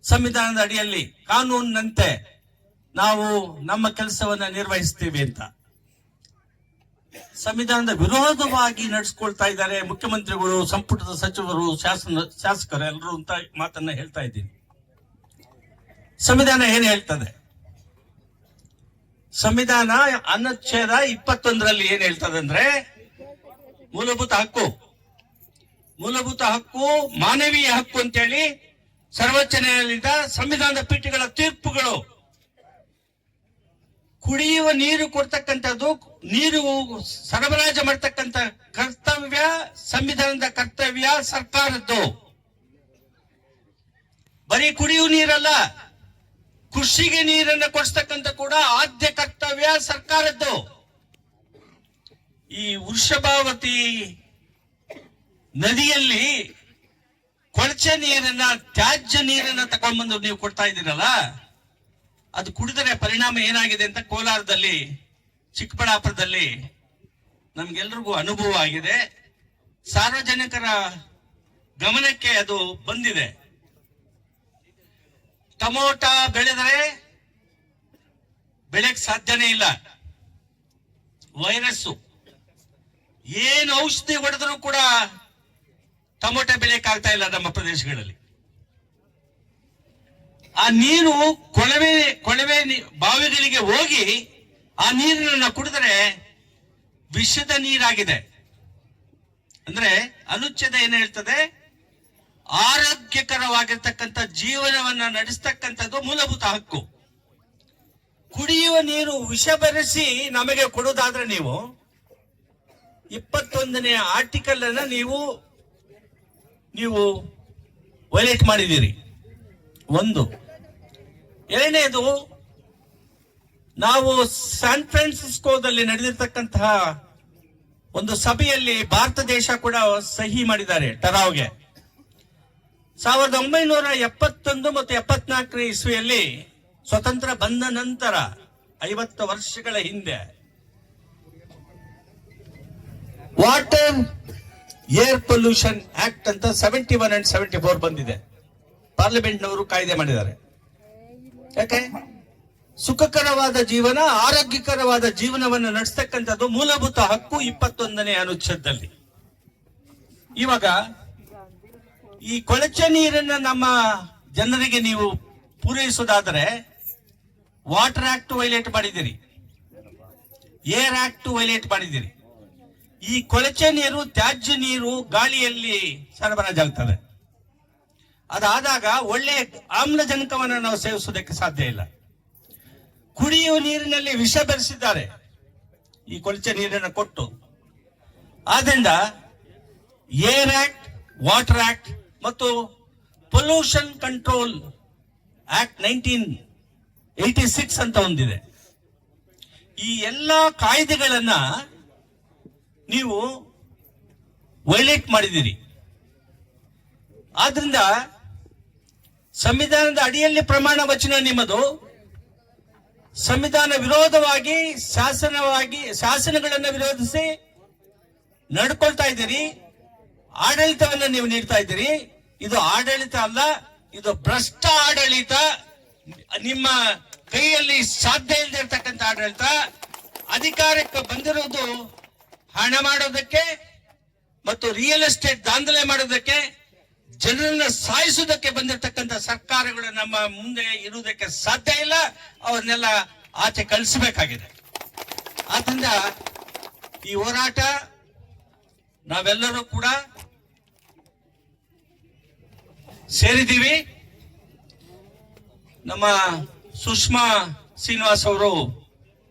ಸಂವಿಧಾನದ ಅಡಿಯಲ್ಲಿ ಕಾನೂನಿನಂತೆ ನಾವು ನಮ್ಮ ಕೆಲಸವನ್ನ ನಿರ್ವಹಿಸ್ತೀವಿ ಅಂತ. ಸಂವಿಧಾನದ ವಿರೋಧವಾಗಿ ನಡೆಸ್ಕೊಳ್ತಾ ಇದ್ದಾರೆ ಮುಖ್ಯಮಂತ್ರಿಗಳು, ಸಂಪುಟದ ಸಚಿವರು, ಶಾಸಕರು ಎಲ್ಲರೂ ಅಂತ ಮಾತನ್ನ ಹೇಳ್ತಾ ಇದ್ದೀನಿ. ಸಂವಿಧಾನ ಏನ್ ಹೇಳ್ತದೆ? ಸಂವಿಧಾನ ಅನುಚ್ಛೇದ 21ರಲ್ಲಿ ಏನ್ ಹೇಳ್ತದೆ ಅಂದ್ರೆ, ಮೂಲಭೂತ ಹಕ್ಕು ಮಾನವೀಯ ಹಕ್ಕು ಅಂತೇಳಿ ಸರ್ವೋಚ್ಚ ನ್ಯಾಯಾಲಯದ ಸಂವಿಧಾನದ ಪೀಠಗಳ ತೀರ್ಪುಗಳು. ಕುಡಿಯುವ ನೀರು ಕೊಡ್ತಕ್ಕಂಥದ್ದು, ನೀರು ಸರಬರಾಜು ಮಾಡ್ತಕ್ಕಂಥ ಕರ್ತವ್ಯ ಸಂವಿಧಾನದ ಕರ್ತವ್ಯ ಸರ್ಕಾರದ್ದು. ಬರೀ ಕುಡಿಯುವ ನೀರಲ್ಲ, ಕೃಷಿಗೆ ನೀರನ್ನು ಕೊಡಿಸ್ತಕ್ಕಂಥ ಕೂಡ ಆದ್ಯ ಕರ್ತವ್ಯ ಸರ್ಕಾರದ್ದು. ಈ ವೃಷಭಾವತಿ ನದಿಯಲ್ಲಿ ಕೊಳಚೆ ನೀರನ್ನ, ತ್ಯಾಜ್ಯ ನೀರನ್ನ ತಗೊಂಡ್ಬಂದು ನೀವು ಕೊಡ್ತಾ ಇದ್ದೀರಲ್ಲ, ಅದು ಕುಡಿದರೆ ಪರಿಣಾಮ ಏನಾಗಿದೆ ಅಂತ ಕೋಲಾರದಲ್ಲಿ, ಚಿಕ್ಕಬಳ್ಳಾಪುರದಲ್ಲಿ ನಮ್ಗೆಲ್ರಿಗೂ ಅನುಭವ ಆಗಿದೆ. ಸಾರ್ವಜನಿಕರ ಗಮನಕ್ಕೆ ಅದು ಬಂದಿದೆ. ಟೊಮೊಟ ಬೆಳೆದರೆ ಬೆಳೆಕ್ ಸಾಧ್ಯನೇ ಇಲ್ಲ, ವೈರಸ್ಸು. ಏನು ಔಷಧಿ ಹೊಡೆದರೂ ಕೂಡ ಟೊಮೊಟೊ ಬೆಳೆಯಕ್ಕಾಗ್ತಾ ಇಲ್ಲ ನಮ್ಮ ಪ್ರದೇಶಗಳಲ್ಲಿ. ಆ ನೀರು ಕೊಳವೆ ಬಾವಿಗಳಿಗೆ ಹೋಗಿ ಆ ನೀರನ್ನು ಕುಡಿದರೆ ವಿಷದ ನೀರಾಗಿದೆ. ಅಂದ್ರೆ ಅನುಚ್ಛೇದ ಏನ್ ಹೇಳ್ತದೆ? ಆರೋಗ್ಯಕರವಾಗಿರ್ತಕ್ಕಂಥ ಜೀವನವನ್ನ ನಡೆಸ್ತಕ್ಕಂಥದ್ದು ಮೂಲಭೂತ ಹಕ್ಕು. ಕುಡಿಯುವ ನೀರು ವಿಷ ಬೆರೆಸಿ ನಮಗೆ ಕೊಡುವುದಾದ್ರೆ ನೀವು 21ನೇ ಆರ್ಟಿಕಲ್ ಅನ್ನ ನೀವು ವೈಲೇಟ್ ಮಾಡಿದ್ದೀರಿ. ಒಂದು. ಎರಡನೇದು, ನಾವು ಸ್ಯಾನ್ ಫ್ರಾನ್ಸಿಸ್ಕೋದಲ್ಲಿ ನಡೆದಿರ್ತಕ್ಕಂತಹ ಒಂದು ಸಭೆಯಲ್ಲಿ ಭಾರತ ದೇಶ ಕೂಡ ಸಹಿ ಮಾಡಿದ್ದಾರೆ ಟರಾವ್ಗೆ. 1971 ಮತ್ತು 74 ಇಸ್ವಿಯಲ್ಲಿ ಸ್ವತಂತ್ರ ಬಂದ ನಂತರ 50 ವರ್ಷಗಳ ಹಿಂದೆ ವಾಟರ್ ಏರ್ ಪೊಲ್ಯೂಷನ್ ಆಕ್ಟ್ ಅಂತ 71 and 74 ಬಂದಿದೆ. ಪಾರ್ಲಿಮೆಂಟ್ ನವರು ಕಾಯ್ದೆ ಮಾಡಿದ್ದಾರೆ. ಯಾಕೆ? ಸುಖಕರವಾದ ಜೀವನ, ಆರೋಗ್ಯಕರವಾದ ಜೀವನವನ್ನು ನಡೆಸ್ತಕ್ಕಂಥದ್ದು ಮೂಲಭೂತ ಹಕ್ಕು 21ನೇ ಅನುಚ್ಛೇದದಲ್ಲಿ. ಇವಾಗ ಈ ಕೊಳಚೆ ನೀರನ್ನ ನಮ್ಮ ಜನರಿಗೆ ನೀವು ಪೂರೈಸುವುದಾದರೆ ವಾಟರ್ ಆಕ್ಟ್ ವೈಲೇಟ್ ಮಾಡಿದ್ದೀರಿ, ಏರ್ ಆಕ್ಟ್ ವೈಲೇಟ್ ಮಾಡಿದ್ದೀರಿ. ಈ ಕೊಳಚೆ ನೀರು, ತ್ಯಾಜ್ಯ ನೀರು ಗಾಳಿಯಲ್ಲಿ ಸರಬರಾಜಾಗ್ತದೆ. ಅದಾದಾಗ ಒಳ್ಳೆ ಆಮ್ಲಜನಕವನ್ನು ನಾವು ಸೇವಿಸುವುದಕ್ಕೆ ಸಾಧ್ಯ ಇಲ್ಲ. ಕುಡಿಯುವ ನೀರಿನಲ್ಲಿ ವಿಷ ಬೆರೆಸಿದ್ದಾರೆ ಈ ಕೊಳಚೆ ನೀರನ್ನು ಕೊಟ್ಟು. ಆದ್ರಿಂದ ಏರ್ ಆಕ್ಟ್, ವಾಟರ್ ಆಕ್ಟ್ ಮತ್ತು ಪೊಲ್ಯೂಷನ್ ಕಂಟ್ರೋಲ್ ಆಕ್ಟ್ 1986 ಅಂತ ಒಂದಿದೆ. ಈ ಎಲ್ಲ ಕಾಯ್ದೆಗಳನ್ನ ನೀವು ವೈಲೇಟ್ ಮಾಡಿದ್ದೀರಿ. ಆದ್ರಿಂದ ಸಂವಿಧಾನದ ಅಡಿಯಲ್ಲಿ ಪ್ರಮಾಣ ವಚನ ನಿಮ್ಮದು, ಸಂವಿಧಾನ ವಿರೋಧವಾಗಿ ಶಾಸನಗಳನ್ನು ವಿರೋಧಿಸಿ ನಡ್ಕೊಳ್ತಾ ಇದ್ದೀರಿ. ಆಡಳಿತವನ್ನು ನೀವು ನೀಡ್ತಾ ಇದ್ದೀರಿ. ಇದು ಆಡಳಿತ ಅಲ್ಲ, ಇದು ಭ್ರಷ್ಟ ಆಡಳಿತ. ನಿಮ್ಮ ಕೈಯಲ್ಲಿ ಸಾಧ್ಯ ಇಲ್ಲದೆ ಇರತಕ್ಕಂಥ ಆಡಳಿತ. ಅಧಿಕಾರಕ್ಕೆ ಬಂದಿರುವುದು ಹಣ ಮಾಡೋದಕ್ಕೆ ಮತ್ತು ರಿಯಲ್ ಎಸ್ಟೇಟ್ ದಾಂಧಲೆ ಮಾಡೋದಕ್ಕೆ, ಜನರನ್ನ ಸಾಯಿಸುವುದಕ್ಕೆ ಬಂದಿರತಕ್ಕಂಥ ಸರ್ಕಾರಗಳು ನಮ್ಮ ಮುಂದೆ ಇರುವುದಕ್ಕೆ ಸಾಧ್ಯ ಇಲ್ಲ. ಅವನ್ನೆಲ್ಲ ಆಚೆ ಕಳಿಸಬೇಕಾಗಿದೆ. ಆದ್ರಿಂದ ಈ ಹೋರಾಟ ನಾವೆಲ್ಲರೂ ಕೂಡ ಸೇರಿದ್ದೀವಿ. ನಮ್ಮ ಸುಷ್ಮಾ ಶ್ರೀನಿವಾಸ್ ಅವರು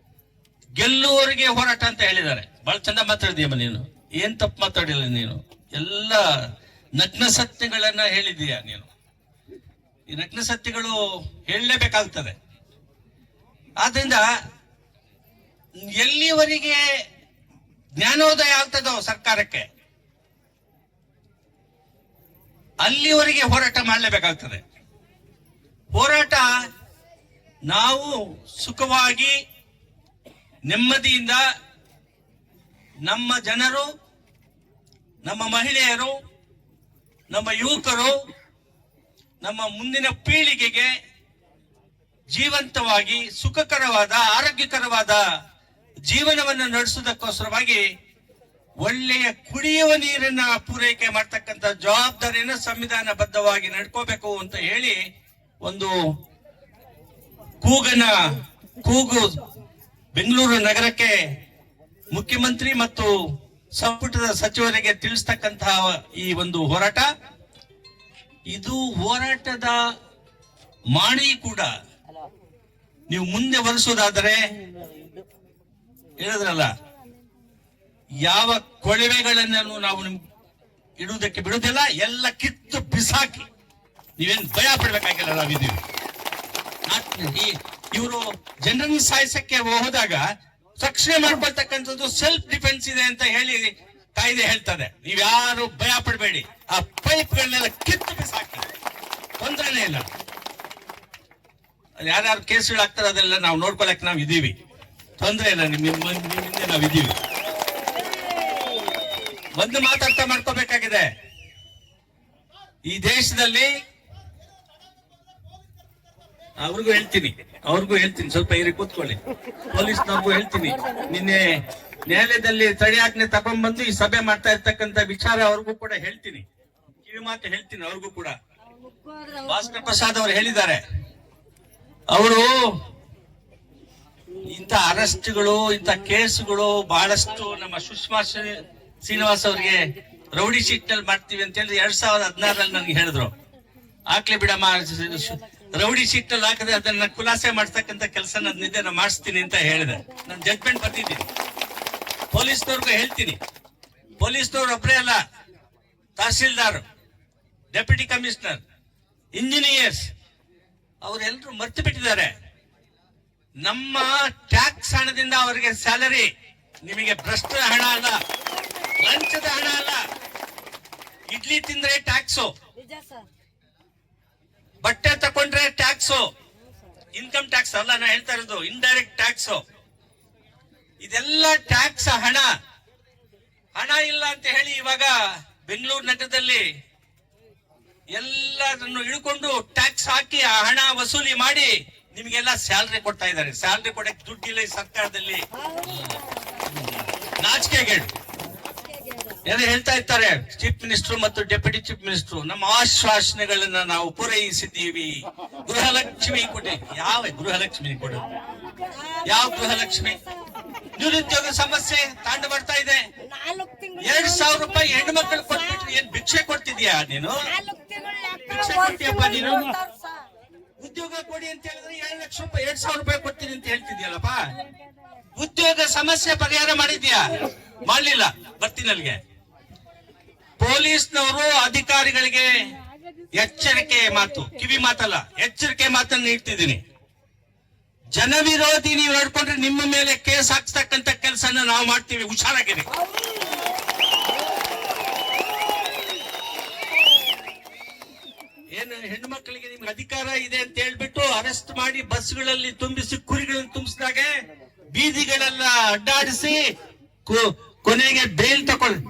ಗೆಲ್ಲುವವರೆಗೆ ಹೋರಾಟ ಅಂತ ಹೇಳಿದ್ದಾರೆ. ಬಹಳ ಚಂದ ಮಾತಾಡಿದೀಯಮ್ಮ ನೀನು, ಏನ್ ತಪ್ಪು ಮಾತಾಡಿಲ್ಲ ನೀನು. ಎಲ್ಲ ನಗ್ನ ಸತ್ಯಗಳನ್ನ ಹೇಳಿದೀಯ ನೀನು. ಈ ನಗ್ನ ಸತ್ಯಗಳು ಹೇಳಲೇಬೇಕಾಗ್ತದೆ. ಆದ್ರಿಂದ ಎಲ್ಲಿವರೆಗೆ ಜ್ಞಾನೋದಯ ಆಗ್ತದೋ ಸರ್ಕಾರಕ್ಕೆ, ಅಲ್ಲಿವರೆಗೆ ಹೋರಾಟ ಮಾಡಲೇಬೇಕಾಗ್ತದೆ. ಹೋರಾಟ ನಾವು ಸುಖವಾಗಿ ನೆಮ್ಮದಿಯಿಂದ ನಮ್ಮ ಜನರು, ನಮ್ಮ ಮಹಿಳೆಯರು, ನಮ್ಮ ಯುವಕರು, ನಮ್ಮ ಮುಂದಿನ ಪೀಳಿಗೆಗೆ ಜೀವಂತವಾಗಿ ಸುಖಕರವಾದ ಆರೋಗ್ಯಕರವಾದ ಜೀವನವನ್ನು ನಡೆಸುವುದಕ್ಕೋಸ್ಕರವಾಗಿ ಒಳ್ಳೆಯ ಕುಡಿಯುವ ನೀರನ್ನ ಪೂರೈಕೆ ಮಾಡ್ತಕ್ಕಂಥ ಜವಾಬ್ದಾರಿಯನ್ನು ಸಂವಿಧಾನಬದ್ಧವಾಗಿ ನಡ್ಕೋಬೇಕು ಅಂತ ಹೇಳಿ ಒಂದು ಕೂಗು ಬೆಂಗಳೂರು ನಗರಕ್ಕೆ ಮುಖ್ಯಮಂತ್ರಿ ಮತ್ತು ಸಂಪುಟದ ಸಚಿವರಿಗೆ ತಿಳಿಸ್ತಕ್ಕಂತಹ ಈ ಒಂದು ಹೋರಾಟ, ಇದು ಹೋರಾಟದ ಮಾಣಿ ಕೂಡ. ನೀವು ಮುಂದೆ ಒರೆಸೋದಾದರೆ ಹೇಳಿದ್ರಲ್ಲ, ಯಾವ ಕೊಳವೆಗಳನ್ನು ನಾವು ಇಡುವುದಕ್ಕೆ ಬಿಡುವುದಿಲ್ಲ, ಎಲ್ಲ ಕಿತ್ತು ಬಿಸಾಕಿ. ನೀವೇನು ಭಯ ಪಡ್ಬೇಕಾಗಿಲ್ಲ, ನಾವಿದ್ದೀವಿ. ಇವರು ಜನರನ್ನು ಸಾಯಿಸಕ್ಕೆ ಹೋದಾಗ ರಕ್ಷಣೆ ಮಾಡ್ಕೊಳ್ತಕ್ಕಂಥದ್ದು ಸೆಲ್ಫ್ ಡಿಫೆನ್ಸ್ ಇದೆ ಅಂತ ಹೇಳಿ ಕಾಯ್ದೆ ಹೇಳ್ತದೆ. ನೀವ್ಯಾರು ಭಯ ಪಡಬೇಡಿ, ಆ ಪೈಪ್ಗಳನ್ನೆಲ್ಲ ಕಿತ್ತು ಬಿಸಾಕಿ, ತೊಂದರೆನೇ ಇಲ್ಲ. ಯಾರ್ಯಾರು ಕೇಸುಗಳಾಗ್ತಾರೆ ಅದೆಲ್ಲ ನಾವು ನೋಡ್ಕೊಳಕ್ ನಾವ್ ಇದೀವಿ, ತೊಂದರೆ ಇಲ್ಲ. ನಿಮ್ಮಿಂದ ನಾವ್ ಇದೀವಿ. ಒಂದು ಮಾತಾಡ್ತಾ ಮಾಡ್ಕೋಬೇಕಾಗಿದೆ. ಈ ದೇಶದಲ್ಲಿ ಅವ್ರಿಗೂ ಹೇಳ್ತೀನಿ ಸ್ವಲ್ಪ ಇರಿ, ಕೂತ್ಕೊಳ್ಳಿ. ಪೊಲೀಸ್ನವ್ರಿಗೂ ಹೇಳ್ತೀನಿ, ನಿನ್ನೆ ನ್ಯಾಯಾಲಯದಲ್ಲಿ ತಡೆಯಾಜ್ಞೆ ತಗೊಂಡ್ಬಂದು ಈ ಸಭೆ ಮಾಡ್ತಾ ಇರ್ತಕ್ಕಂಥ ವಿಚಾರ ಅವ್ರಿಗೂ ಕೂಡ ಹೇಳ್ತೀನಿ, ಕಿವಿ ಮಾತು ಹೇಳ್ತೀನಿ ಅವ್ರಿಗೂ ಕೂಡ. ಭಾಸ್ಕರ್ ಪ್ರಸಾದ್ ಅವರು ಹೇಳಿದ್ದಾರೆ, ಅವರು ಇಂಥ ಅರೆಸ್ಟ್ಗಳು, ಇಂಥ ಕೇಸುಗಳು ಬಹಳಷ್ಟು ನಮ್ಮ ಸುಷ್ಮಾ ಶ್ರೀನಿವಾಸ್ ಅವರಿಗೆ ರೌಡಿ ಶೀಟ್ ನಲ್ಲಿ ಮಾಡ್ತೀವಿ ಅಂತ ಹೇಳಿ 2016ರಲ್ಲಿ ನನಗೆ ಹೇಳಿದ್ರು. ಹಾಕ್ಲಿ ಬಿಡಮ್ಮ, ರೌಡಿ ಶೀಟ್ ನಲ್ಲಿ ಹಾಕದೆ ಅದನ್ನ ಖುಲಾಸೆ ಮಾಡ್ತಕ್ಕಂಥ ಕೆಲಸ ನಾನು ಮಾಡಿಸ್ತೀನಿ ಅಂತ ಹೇಳಿದೆ. ನಾನು ಜಡ್ಜ್ಮೆಂಟ್ ಬರ್ತಿದ್ದೀನಿ. ಪೊಲೀಸ್ನವ್ರಿಗೂ ಹೇಳ್ತೀನಿ, ಪೊಲೀಸ್ನವ್ರು ಒಬ್ಬರೇ ಅಲ್ಲ, ತಹಸೀಲ್ದಾರ್, ಡೆಪ್ಯೂಟಿ ಕಮಿಷನರ್, ಇಂಜಿನಿಯರ್ಸ್ ಅವರೆಲ್ಲರೂ ಮರ್ತು ಬಿಟ್ಟಿದ್ದಾರೆ. ನಮ್ಮ ಟ್ಯಾಕ್ಸ್ ಹಣದಿಂದ ಅವರಿಗೆ ಸ್ಯಾಲರಿ. ನಿಮಗೆ ಭ್ರಷ್ಟರ ಹಣ ಅಲ್ಲ, ಲಂಚದ ಹಣ ಅಲ್ಲ. ಇಡ್ಲಿ ತಿಂದ್ರೆ ಟ್ಯಾಕ್ಸು, ಬಟ್ಟೆ ತಕೊಂಡ್ರೆ ಟ್ಯಾಕ್ಸು, ಇನ್ಕಮ್ ಟ್ಯಾಕ್ಸ್ ಅಲ್ಲ ನಾ ಹೇಳ್ತಾ ಇರೋದು, ಇಂಡೈರೆಕ್ಟ್ ಟ್ಯಾಕ್ಸು. ಇದೆಲ್ಲ ಟ್ಯಾಕ್ಸ್ ಹಣ ಇಲ್ಲ ಅಂತ ಹೇಳಿ ಇವಾಗ ಬೆಂಗಳೂರು ನಗರದಲ್ಲಿ ಎಲ್ಲರನ್ನು ಇಳ್ಕೊಂಡು ಟ್ಯಾಕ್ಸ್ ಹಾಕಿ ಆ ಹಣ ವಸೂಲಿ ಮಾಡಿ ನಿಮಗೆಲ್ಲ ಸ್ಯಾಲರಿ ಕೊಡ್ತಾ ಇದ್ದಾರೆ. ಸ್ಯಾಲರಿ ಕೊಡಕ್ಕೆ ದುಡ್ಡಿಲ್ಲ ಈ ಸರ್ಕಾರದಲ್ಲಿ. ನಾಚಿಕೆಗೇಡು. ಏನು ಹೇಳ್ತಾ ಇರ್ತಾರೆ ಚೀಫ್ ಮಿನಿಸ್ಟರ್ ಮತ್ತು ಡೆಪ್ಯೂಟಿ ಚೀಫ್ ಮಿನಿಸ್ಟರ್, ನಮ್ಮ ಆಶ್ವಾಸನೆಗಳನ್ನ ನಾವು ಪೂರೈಸಿದ್ದೀವಿ, ಗೃಹಲಕ್ಷ್ಮಿ ಕೊಡಿ. ಯಾವ ಗೃಹಲಕ್ಷ್ಮಿ ಕೊಡೋದು? ಯಾವ ಗೃಹಲಕ್ಷ್ಮಿ? ನಿರುದ್ಯೋಗ ಸಮಸ್ಯೆ ತಾಂಡ ಬರ್ತಾ ಇದೆ. 2,000 ರೂಪಾಯಿ ಹೆಣ್ಣು ಮಕ್ಕಳು ಕೊಟ್ಬಿಟ್ರೆ ಏನ್ ಭಿಕ್ಷೆ ಕೊಡ್ತಿದ್ಯಾ ನೀನು? ಭಿಕ್ಷೆ ಕೊಡ್ತೀಯಪ್ಪ ನೀನು? ಉದ್ಯೋಗ ಕೊಡಿ ಅಂತ ಹೇಳಿದ್ರೆ 2 ಲಕ್ಷ ರೂಪಾಯಿ 2,000 ರೂಪಾಯಿ ಕೊಡ್ತೀನಿ ಅಂತ ಹೇಳ್ತಿದ್ಯಲ್ಲಪ್ಪ. ಉದ್ಯೋಗ ಸಮಸ್ಯೆ ಪರಿಹಾರ ಮಾಡಿದ್ಯಾ? ಮಾಡ್ಲಿಲ್ಲ. ಬರ್ತೀನಿ ಅಲ್ಲಿಗೆ. ಪೊಲೀಸ್ನವರು ಅಧಿಕಾರಿಗಳಿಗೆ ಎಚ್ಚರಿಕೆ ಮಾತು, ಕಿವಿ ಮಾತಲ್ಲ, ಎಚ್ಚರಿಕೆ ಮಾತನ್ನು ನೀಡ್ತಿದ್ದೀನಿ. ಜನ ವಿರೋಧಿ ನೀವು ನಡ್ಕೊಂಡ್ರೆ ನಿಮ್ಮ ಮೇಲೆ ಕೇಸ್ ಹಾಕ್ಸ್ತಕ್ಕಂತ ಕೆಲಸನ ನಾವು ಮಾಡ್ತೀವಿ, ಹುಷಾರಾಗಿರಿ. ಏನು ಹೆಣ್ಣು ಮಕ್ಕಳಿಗೆ ನಿಮ್ಗೆ ಅಧಿಕಾರ ಇದೆ ಅಂತ ಹೇಳ್ಬಿಟ್ಟು ಅರೆಸ್ಟ್ ಮಾಡಿ ಬಸ್ಗಳಲ್ಲಿ ತುಂಬಿಸಿ ಕುರಿಗಳನ್ನು ತುಂಬಿಸಿದಾಗ ಬೀದಿಗಳೆಲ್ಲ ಅಡ್ಡಾಡಿಸಿ ಕೊನೆಗೆ ಬೇಲ್ ತಕೊಳ್ಳಿ,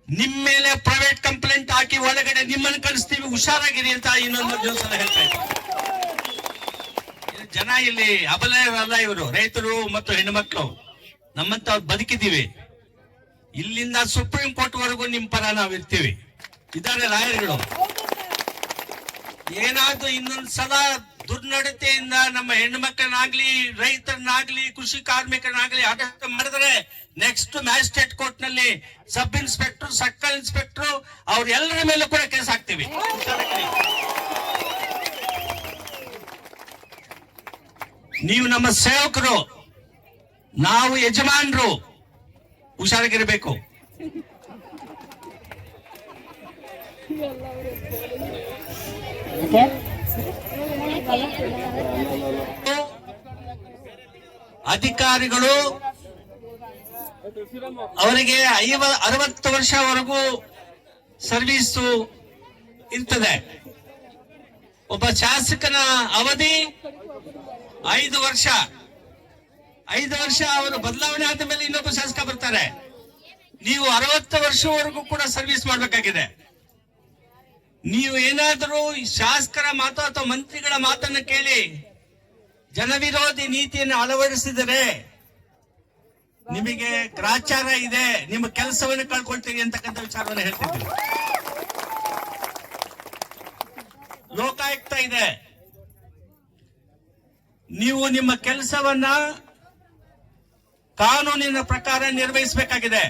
ನಿಮ್ ಮೇಲೆ ಪ್ರೈವೇಟ್ ಕಂಪ್ಲೇಂಟ್ ಹಾಕಿ ಒಳಗಡೆ ನಿಮ್ಮನ್ನು ಕಳಿಸ್ತೀವಿ, ಹುಷಾರಾಗಿರಿ ಅಂತ ಇನ್ನೊಂದು ದಿವಸ ಹೇಳ್ತಾ ಇದ್ದಾರೆ. ಜನ ಇಲ್ಲಿ ಅಬಲೆಯರಲ್ಲ, ಇವರು ರೈತರು ಮತ್ತು ಹೆಣ್ಣುಮಕ್ಕಳು, ನಮ್ಮಂತ ಬದುಕಿದ್ದೀವಿ. ಇಲ್ಲಿಂದ ಸುಪ್ರೀಂ ಕೋರ್ಟ್ ವರೆಗೂ ನಿಮ್ ಪರ ನಾವಿರ್ತೀವಿ. ಇದಾರೆ ಲಾಯರ್ಗಳು. ಏನಾದ್ರೂ ಇನ್ನೊಂದ್ಸಲ ದುರ್ನಡತೆಯಿಂದ ನಮ್ಮ ಹೆಣ್ಣು ಮಕ್ಕಳನ್ನಾಗ್ಲಿ, ರೈತರನ್ನಾಗ್ಲಿ, ಕೃಷಿ ಕಾರ್ಮಿಕರನ್ನಾಗ್ಲಿ ಅರೆಸ್ಟ್ ಮಾಡಿದ್ರೆ ನೆಕ್ಸ್ಟ್ ಮ್ಯಾಜಿಸ್ಟ್ರೇಟ್ ಕೋರ್ಟ್ ನಲ್ಲಿ ಸಬ್ ಇನ್ಸ್ಪೆಕ್ಟರ್, ಸರ್ಕಲ್ ಇನ್ಸ್ಪೆಕ್ಟರ್ ಅವ್ರ ಎಲ್ಲರ ಮೇಲೂ ಕೂಡ ಕೇಸ್ ಹಾಕ್ತೀವಿ. ನೀವು ನಮ್ಮ ಸೇವಕರು, ನಾವು ಯಜಮಾನರು, ಹುಷಾರಾಗಿರ್ಬೇಕು. ಅಧಿಕಾರಿಗಳು ಅವರಿಗೆ 60 ವರ್ಷವರೆಗೂ ಸರ್ವೀಸು ಇರ್ತದೆ. ಒಬ್ಬ ಶಾಸಕನ ಅವಧಿ 5 ವರ್ಷ. 5 ವರ್ಷ ಅವರು ಬದಲಾವಣೆ ಆದ ಮೇಲೆ ಇನ್ನೊಬ್ಬ ಶಾಸಕ ಬರ್ತಾರೆ. ನೀವು 60 ವರ್ಷವರೆಗೂ ಕೂಡ ಸರ್ವಿಸ್ ಮಾಡಬೇಕಾಗಿದೆ. ನೀವು ಏನಾದರೂ ಶಾಸಕರ ಮಾತು ಅಥವಾ ಮಂತ್ರಿಗಳ ಮಾತನ್ನು ಕೇಳಿ ಜನವಿರೋಧಿ ನೀತಿಯನ್ನು ಅಳವಡಿಸಿದರೆ ನಿಮಗೆ ಗ್ರಾಚಾರ ಇದೆ, ನಿಮ್ಮ ಕೆಲಸವನ್ನು ಕಳ್ಕೊಳ್ತೀರಿ ಅಂತಕ್ಕಂಥ ವಿಚಾರವನ್ನು ಹೇಳ್ತಿದ್ದೀವಿ. ಲೋಕಾಯುಕ್ತ ಇದೆ, ನೀವು ನಿಮ್ಮ ಕೆಲಸವನ್ನ ಕಾನೂನಿನ ಪ್ರಕಾರ ನಿರ್ವಹಿಸಬೇಕಾಗಿದೆ.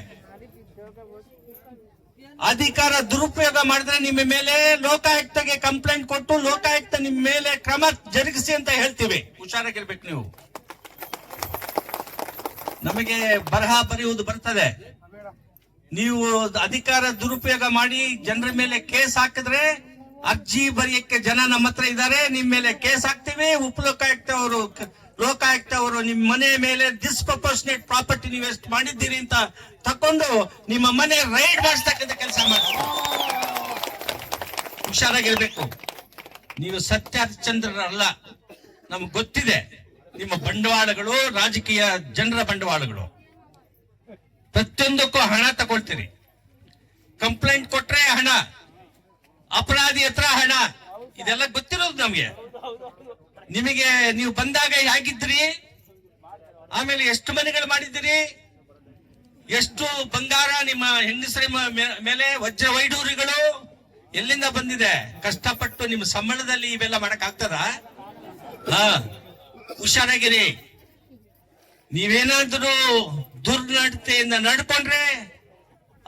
ಅಧಿಕಾರ ದುರುಪಯೋಗ ಮಾಡಿದ್ರೆ ನಿಮ್ಮ ಮೇಲೆ ಲೋಕಾಯುಕ್ತಗೆ ಕಂಪ್ಲೇಂಟ್ ಕೊಟ್ಟು ಲೋಕಾಯುಕ್ತ ನಿಮ್ಮ ಮೇಲೆ ಕ್ರಮ ಜರುಗಿಸಿ ಅಂತ ಹೇಳ್ತೀವಿ. ಹುಷಾರಾಗಿರ್ಬೇಕು ನೀವು. ನಮಗೆ ಬರಹ ಬರೆಯುವುದು ಬರ್ತದೆ. ನೀವು ಅಧಿಕಾರ ದುರುಪಯೋಗ ಮಾಡಿ ಜನರ ಮೇಲೆ ಕೇಸ್ ಹಾಕಿದ್ರೆ ಅರ್ಜಿ ಬರೆಯಕ್ಕೆ ಜನ ನಮ್ಮ ಹತ್ರ ಇದ್ದಾರೆ, ನಿಮ್ ಮೇಲೆ ಕೇಸ್ ಹಾಕ್ತೀವಿ. ಲೋಕಾಯುಕ್ತ ಅವರು ನಿಮ್ಮ ಮನೆ ಮೇಲೆ ಡಿಸ್ಪ್ರಪೋರ್ಷನೇಟ್ ಪ್ರಾಪರ್ಟಿ ನೀವು ಎಷ್ಟು ಮಾಡಿದ್ದೀರಿ ಅಂತ ತಕೊಂಡು ನಿಮ್ಮ ಮನೆ ರೈಡ್ ಮಾಡಿಸ್ತಕ್ಕಂಥ ಕೆಲಸ ಮಾಡ್ತೀವಿ. ಹುಷಾರಾಗಿರ್ಬೇಕು. ನೀವು ಸತ್ಯಚಂದ್ರರಲ್ಲ, ನಮ್ಗೆ ಗೊತ್ತಿದೆ ನಿಮ್ಮ ಬಂಡವಾಳಗಳು, ರಾಜಕೀಯ ಜನರ ಬಂಡವಾಳಗಳು. ಪ್ರತಿಯೊಂದಕ್ಕೂ ಹಣ ತಗೊಳ್ತೀರಿ. ಕಂಪ್ಲೇಂಟ್ ಕೊಟ್ರೆ ಹಣ, ಅಪರಾಧಿ ಹತ್ರ ಹಣ, ಇದೆಲ್ಲ ಗೊತ್ತಿರೋದು ನಮ್ಗೆ. ನಿಮಗೆ ನೀವು ಬಂದಾಗ ಹೇಗಿದ್ರಿ, ಆಮೇಲೆ ಎಷ್ಟು ಮನೆಗಳು ಮಾಡಿದ್ದೀರಿ, ಎಷ್ಟು ಬಂಗಾರ ನಿಮ್ಮ ಹೆಂಗಸರ ಮೇಲೆ, ವಜ್ರ ವೈಡೂರಿಗಳು ಎಲ್ಲಿಂದ ಬಂದಿದೆ? ಕಷ್ಟಪಟ್ಟು ನಿಮ್ಮ ಸಂಬಳದಲ್ಲಿ ಇವೆಲ್ಲ ಮಾಡಕ್ ಆಗ್ತದ? ಹುಷಾರಾಗಿರಿ. ನೀವೇನಾದ್ರೂ ದುರ್ನಡತೆಯಿಂದ ನಡ್ಕೊಂಡ್ರೆ,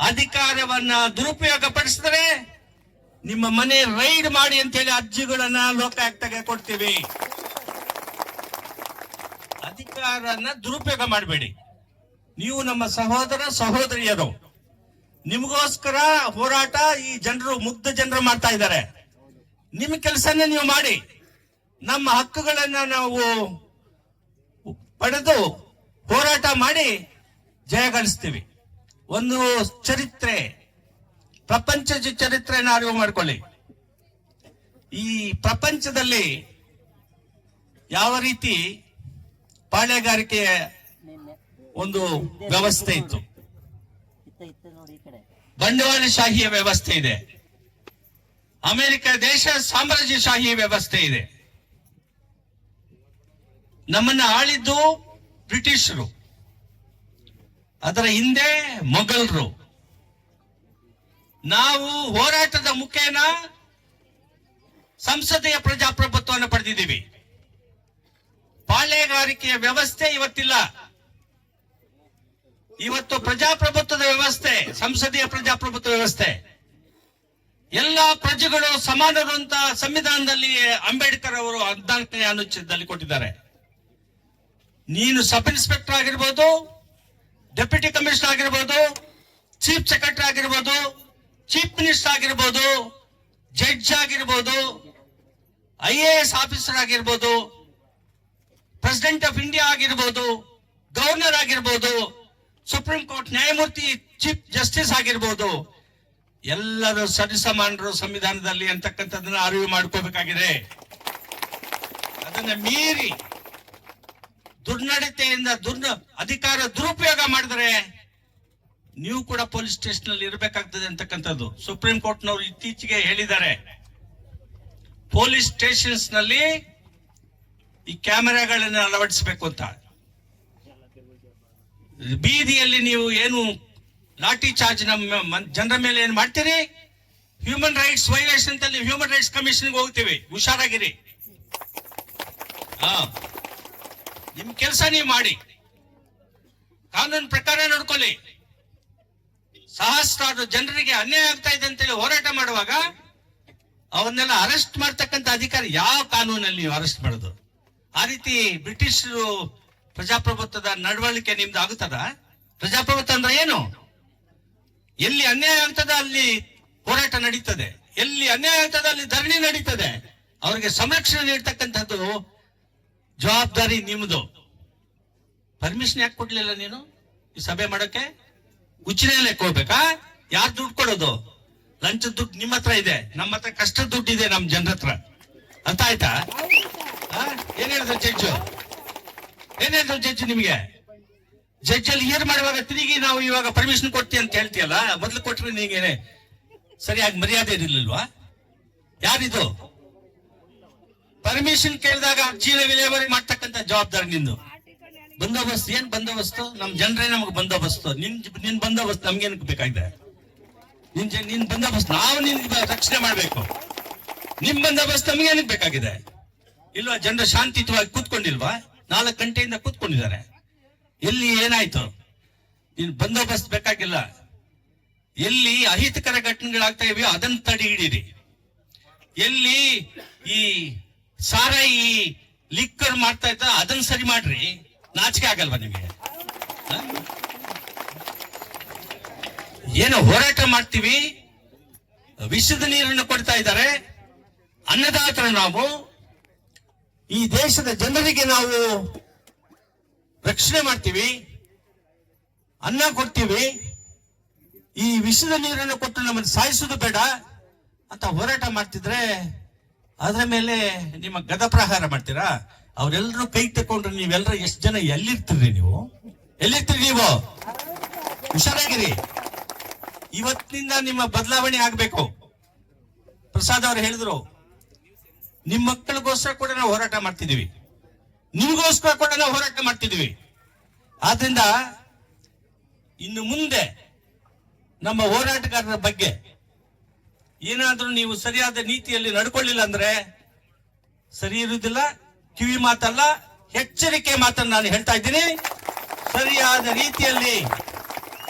ಅಧಿಕಾರವನ್ನ ದುರುಪಯೋಗ ಪಡಿಸಿದ್ರೆ ನಿಮ್ಮ ಮನೆ ರೈಡ್ ಮಾಡಿ ಅಂತ ಹೇಳಿ ಅರ್ಜಿಗಳನ್ನ ಲೋಕಾಯುಕ್ತಗೆ ಕೊಡ್ತೀವಿ. ಅಧಿಕಾರನ ದುರುಪಯೋಗ ಮಾಡಬೇಡಿ. ನೀವು ನಮ್ಮ ಸಹೋದರ ಸಹೋದರಿಯರು. ನಿಮಗೋಸ್ಕರ ಹೋರಾಟ ಈ ಜನರು, ಮುಗ್ಧ ಜನರು ಮಾಡ್ತಾ ಇದ್ದಾರೆ. ನಿಮ್ಮ ಕೆಲಸನ ನೀವು ಮಾಡಿ. ನಮ್ಮ ಹಕ್ಕುಗಳನ್ನ ನಾವು ಪಡೆದು ಹೋರಾಟ ಮಾಡಿ ಜಯಗಳಿಸ್ತೀವಿ. ಒಂದು ಚರಿತ್ರೆ, ಪ್ರಪಂಚದ ಚರಿತ್ರೆಯನ್ನು ಅರಿವು ಮಾಡಿಕೊಳ್ಳಿ. ಈ ಪ್ರಪಂಚದಲ್ಲಿ ಯಾವ ರೀತಿ ಪಾಳೆಗಾರಿಕೆಯ ಒಂದು ವ್ಯವಸ್ಥೆ ಇತ್ತು, ಬಂಡವಾಳಶಾಹಿಯ ವ್ಯವಸ್ಥೆ ಇದೆ. ಅಮೆರಿಕ ದೇಶ ಸಾಮ್ರಾಜ್ಯಶಾಹಿ ವ್ಯವಸ್ಥೆ ಇದೆ. ನಮ್ಮನ್ನ ಆಳಿದ್ದು ಬ್ರಿಟಿಷರು, ಅದರ ಹಿಂದೆ ಮೊಘಲರು, ನಾವು ಹೋರಾಟದ ಮುಖೇನ ಸಂಸದೀಯ ಪ್ರಜಾಪ್ರಭುತ್ವವನ್ನು ಪಡೆದಿದ್ದೀವಿ. ಪಾಳೆಗಾರಿಕೆಯ ವ್ಯವಸ್ಥೆ ಇವತ್ತಿಲ್ಲ. ಇವತ್ತು ಪ್ರಜಾಪ್ರಭುತ್ವದ ವ್ಯವಸ್ಥೆ, ಸಂಸದೀಯ ಪ್ರಜಾಪ್ರಭುತ್ವ ವ್ಯವಸ್ಥೆ. ಎಲ್ಲ ಪ್ರಜೆಗಳು ಸಮಾನರು ಅಂತ ಸಂವಿಧಾನದಲ್ಲಿ ಅಂಬೇಡ್ಕರ್ ಅವರು 14ನೇ ಅನುಚ್ಛೇದದಲ್ಲಿ ಕೊಟ್ಟಿದ್ದಾರೆ. ನೀನು ಸಬ್ ಇನ್ಸ್ಪೆಕ್ಟರ್ ಆಗಿರ್ಬೋದು, ಡೆಪ್ಯೂಟಿ ಕಮಿಷನರ್ ಆಗಿರ್ಬೋದು, ಚೀಫ್ ಸೆಕ್ರೆಟರಿ ಆಗಿರ್ಬೋದು, ಚೀಫ್ ಮಿನಿಸ್ಟರ್ ಆಗಿರ್ಬೋದು, ಜಡ್ಜ್ ಆಗಿರ್ಬೋದು, IAS ಆಫೀಸರ್ ಆಗಿರ್ಬೋದು, ಪ್ರೆಸಿಡೆಂಟ್ ಆಫ್ ಇಂಡಿಯಾ ಆಗಿರ್ಬೋದು, ಗವರ್ನರ್ ಆಗಿರ್ಬೋದು, ಸುಪ್ರೀಂ ಕೋರ್ಟ್ ನ್ಯಾಯಮೂರ್ತಿ, ಚೀಫ್ ಜಸ್ಟಿಸ್ ಆಗಿರ್ಬೋದು, ಎಲ್ಲರೂ ಸರಿಸಮಾನರು ಸಂವಿಧಾನದಲ್ಲಿ ಅಂತಕ್ಕಂಥದ್ದನ್ನ ಅರಿವು ಮಾಡ್ಕೋಬೇಕಾಗಿದೆ. ಅದನ್ನ ಮೀರಿ ದುರ್ನಡತೆಯಿಂದ ಅಧಿಕಾರ ದುರುಪಯೋಗ ಮಾಡಿದ್ರೆ ನೀವು ಕೂಡ ಪೊಲೀಸ್ ಸ್ಟೇಷನ್ ಅಲ್ಲಿ ಇರಬೇಕಾಗ್ತದೆ ಅಂತಕ್ಕಂಥದ್ದು ಸುಪ್ರೀಂ ಕೋರ್ಟ್ನವರು ಇತ್ತೀಚೆಗೆ ಹೇಳಿದ್ದಾರೆ. ಪೊಲೀಸ್ ಸ್ಟೇಷನ್ಸ್ ನಲ್ಲಿ ಈ ಕ್ಯಾಮೆರಾಗಳನ್ನು ಅಳವಡಿಸಬೇಕು ಅಂತ. ಬೀದಿಯಲ್ಲಿ ನೀವು ಏನು ಲಾಠಿ ಚಾರ್ಜ್ ನಮ್ಮ ಜನರ ಮೇಲೆ ಏನ್ ಮಾಡ್ತೀರಿ, ಹ್ಯೂಮನ್ ರೈಟ್ಸ್ ವೈಲೇಷನ್ ಅಂತ ಹ್ಯೂಮನ್ ರೈಟ್ಸ್ ಕಮಿಷನ್ಗೆ ಹೋಗ್ತೀವಿ. ಹುಷಾರಾಗಿರಿ. ನಿಮ್ ಕೆಲಸ ನೀವು ಮಾಡಿ, ಕಾನೂನು ಪ್ರಕಾರ ನೋಡ್ಕೊಳ್ಳಿ. ಸಹಸ್ರಾರು ಜನರಿಗೆ ಅನ್ಯಾಯ ಆಗ್ತಾ ಇದೆ ಅಂತೇಳಿ ಹೋರಾಟ ಮಾಡುವಾಗ ಅವನ್ನೆಲ್ಲ ಅರೆಸ್ಟ್ ಮಾಡ್ತಕ್ಕಂಥ ಅಧಿಕಾರ ಯಾವ ಕಾನೂನಲ್ಲಿ ನೀವು ಅರೆಸ್ಟ್ ಮಾಡೋದು? ಆ ರೀತಿ ಬ್ರಿಟಿಷರು ಪ್ರಜಾಪ್ರಭುತ್ವದ ನಡವಳಿಕೆ ನಿಮ್ದು ಆಗುತ್ತದ? ಪ್ರಜಾಪ್ರಭುತ್ವ ಅಂದ್ರೆ ಏನು? ಎಲ್ಲಿ ಅನ್ಯಾಯ ಆಗ್ತದ ಅಲ್ಲಿ ಹೋರಾಟ ನಡೀತದೆ, ಎಲ್ಲಿ ಅನ್ಯಾಯ ಆಗ್ತದ ಅಲ್ಲಿ ಧರಣಿ ನಡೀತದೆ. ಅವರಿಗೆ ಸಂರಕ್ಷಣೆ ನೀಡ್ತಕ್ಕಂಥದ್ದು ಜವಾಬ್ದಾರಿ ನಿಮ್ದು. ಪರ್ಮಿಷನ್ ಯಾಕೆ ಕೊಡ್ಲಿಲ್ಲ ನೀನು ಈ ಸಭೆ ಮಾಡೋಕೆ? ಉಚಿತ ಹೋಗ್ಬೇಕಾ? ಯಾರು ದುಡ್ಡು ಕೊಡೋದು? ಲಂಚದ ದುಡ್ಡು ನಿಮ್ಮ ಹತ್ರ ಇದೆ, ನಮ್ಮ ಹತ್ರ ಕಷ್ಟದ ದುಡ್ಡು ಇದೆ, ನಮ್ ಜನರ ಹತ್ರ. ಅರ್ಥ ಆಯ್ತಾ? ಏನ್ ಹೇಳಿದ್ರು ಜಡ್ಜು? ಏನ್ ಹೇಳಿದ್ರು ಜಡ್ಜ್ ನಿಮ್ಗೆ? ಜಡ್ಜ್ ಅಲ್ಲಿ ಹಿಯರ್ ಮಾಡುವಾಗ ತಿರುಗಿ ನಾವು ಇವಾಗ ಪರ್ಮಿಷನ್ ಕೊಡ್ತೀವಿ ಅಂತ ಹೇಳ್ತೀಯಲ್ಲ, ಮೊದ್ಲು ಕೊಟ್ರೆ ನೀಗೇನೆ ಸರಿಯಾಗಿ ಮರ್ಯಾದೆ ಇರಲಿಲ್ವಾ? ಯಾರಿದು? ಪರ್ಮಿಷನ್ ಕೇಳಿದಾಗ ಅರ್ಜಿನ ವಿಲೇವಾರಿ ಮಾಡ್ತಕ್ಕಂಥ ಜವಾಬ್ದಾರಿ ನಿಂದು. ಬಂದೋಬಸ್ತ್ ಏನ್ ಬಂದೋಬಸ್ತು? ನಮ್ ಜನರೇ ನಮ್ಗೆ ಬಂದೋಬಸ್ತು. ನಿನ್ ಬಂದೋಬಸ್ತ್ ನಮ್ಗೇನಕ್ಕೆ ಬೇಕಾಗಿದೆ? ನಿನ್ ಬಂದೋಬಸ್ತ್ ನಾವು ನಿನ್ ರಕ್ಷಣೆ ಮಾಡ್ಬೇಕು. ನಿಮ್ ಬಂದೋಬಸ್ತ್ ನಮ್ಗೇನಕ್ಕೆ ಬೇಕಾಗಿದೆ? ಇಲ್ವಾ? ಜನರು ಶಾಂತಿಯುತವಾಗಿ ಕೂತ್ಕೊಂಡಿಲ್ವಾ? 4 ಗಂಟೆಯಿಂದ ಕೂತ್ಕೊಂಡಿದ್ದಾರೆ. ಎಲ್ಲಿ ಏನಾಯ್ತು? ನೀನ್ ಬಂದೋಬಸ್ತ್ ಬೇಕಾಗಿಲ್ಲ. ಎಲ್ಲಿ ಅಹಿತಕರ ಘಟನೆಗಳಾಗ್ತಾ ಇವೆಯೋ ಅದನ್ನ ತಡೆ ಹಿಡೀರಿ. ಎಲ್ಲಿ ಈ ಸಾರಾಯಿ ಲಿಕ್ಕರ್ ಮಾಡ್ತಾ ಇದ್ದ ಅದನ್ನ ಸರಿ ಮಾಡ್ರಿ. ನಾಚಿಕೆ ಆಗಲ್ವಾ ನಿಮಗೆ? ಏನೋ ಹೋರಾಟ ಮಾಡ್ತೀವಿ, ವಿಷದ ನೀರನ್ನು ಕೊಡ್ತಾ ಇದ್ದಾರೆ. ಅನ್ನದಾತರು ನಾವು, ಈ ದೇಶದ ಜನರಿಗೆ ನಾವು ರಕ್ಷಣೆ ಮಾಡ್ತೀವಿ, ಅನ್ನ ಕೊಡ್ತೀವಿ. ಈ ವಿಷದ ನೀರನ್ನು ಕೊಟ್ಟು ನಮ್ಮನ್ನು ಸಾಯಿಸುವುದು ಬೇಡ ಅಂತ ಹೋರಾಟ ಮಾಡ್ತಿದ್ರೆ ಅದ್ರ ಮೇಲೆ ನಿಮ್ಮ ಗದ ಪ್ರಹಾರ ಮಾಡ್ತೀರಾ? ಅವರೆಲ್ಲರೂ ಕೈ ತಕೊಂಡ್ರೆ ನೀವೆಲ್ಲರೂ ಎಷ್ಟು ಜನ ಎಲ್ಲಿರ್ತೀರಿ? ಎಲ್ಲಿರ್ತೀರಿ ನೀವು? ಹುಷಾರಾಗಿರಿ. ಇವತ್ತಿನಿಂದ ನಿಮ್ಮ ಬದಲಾವಣೆ ಆಗ್ಬೇಕು. ಪ್ರಸಾದ್ ಅವರು ಹೇಳಿದ್ರು, ನಿಮ್ ಮಕ್ಕಳಿಗೋಸ್ಕರ ಕೂಡ ನಾವು ಹೋರಾಟ ಮಾಡ್ತಿದೀವಿ, ನಿಮಗೋಸ್ಕರ ಕೂಡ ನಾವು ಹೋರಾಟ ಮಾಡ್ತಿದೀವಿ. ಆದ್ರಿಂದ ಇನ್ನು ಮುಂದೆ ನಮ್ಮ ಹೋರಾಟಗಾರರ ಬಗ್ಗೆ ಏನಾದ್ರೂ ನೀವು ಸರಿಯಾದ ನೀತಿಯಲ್ಲಿ ನಡ್ಕೊಳ್ಳಿಲ್ಲ ಅಂದ್ರೆ ಸರಿ ಇರುವುದಿಲ್ಲ. ಕಿವಿ ಮಾತಲ್ಲ, ಎಚ್ಚರಿಕೆ ಮಾತನ್ನು ನಾನು ಹೇಳ್ತಾ ಇದ್ದೀನಿ. ಸರಿಯಾದ ರೀತಿಯಲ್ಲಿ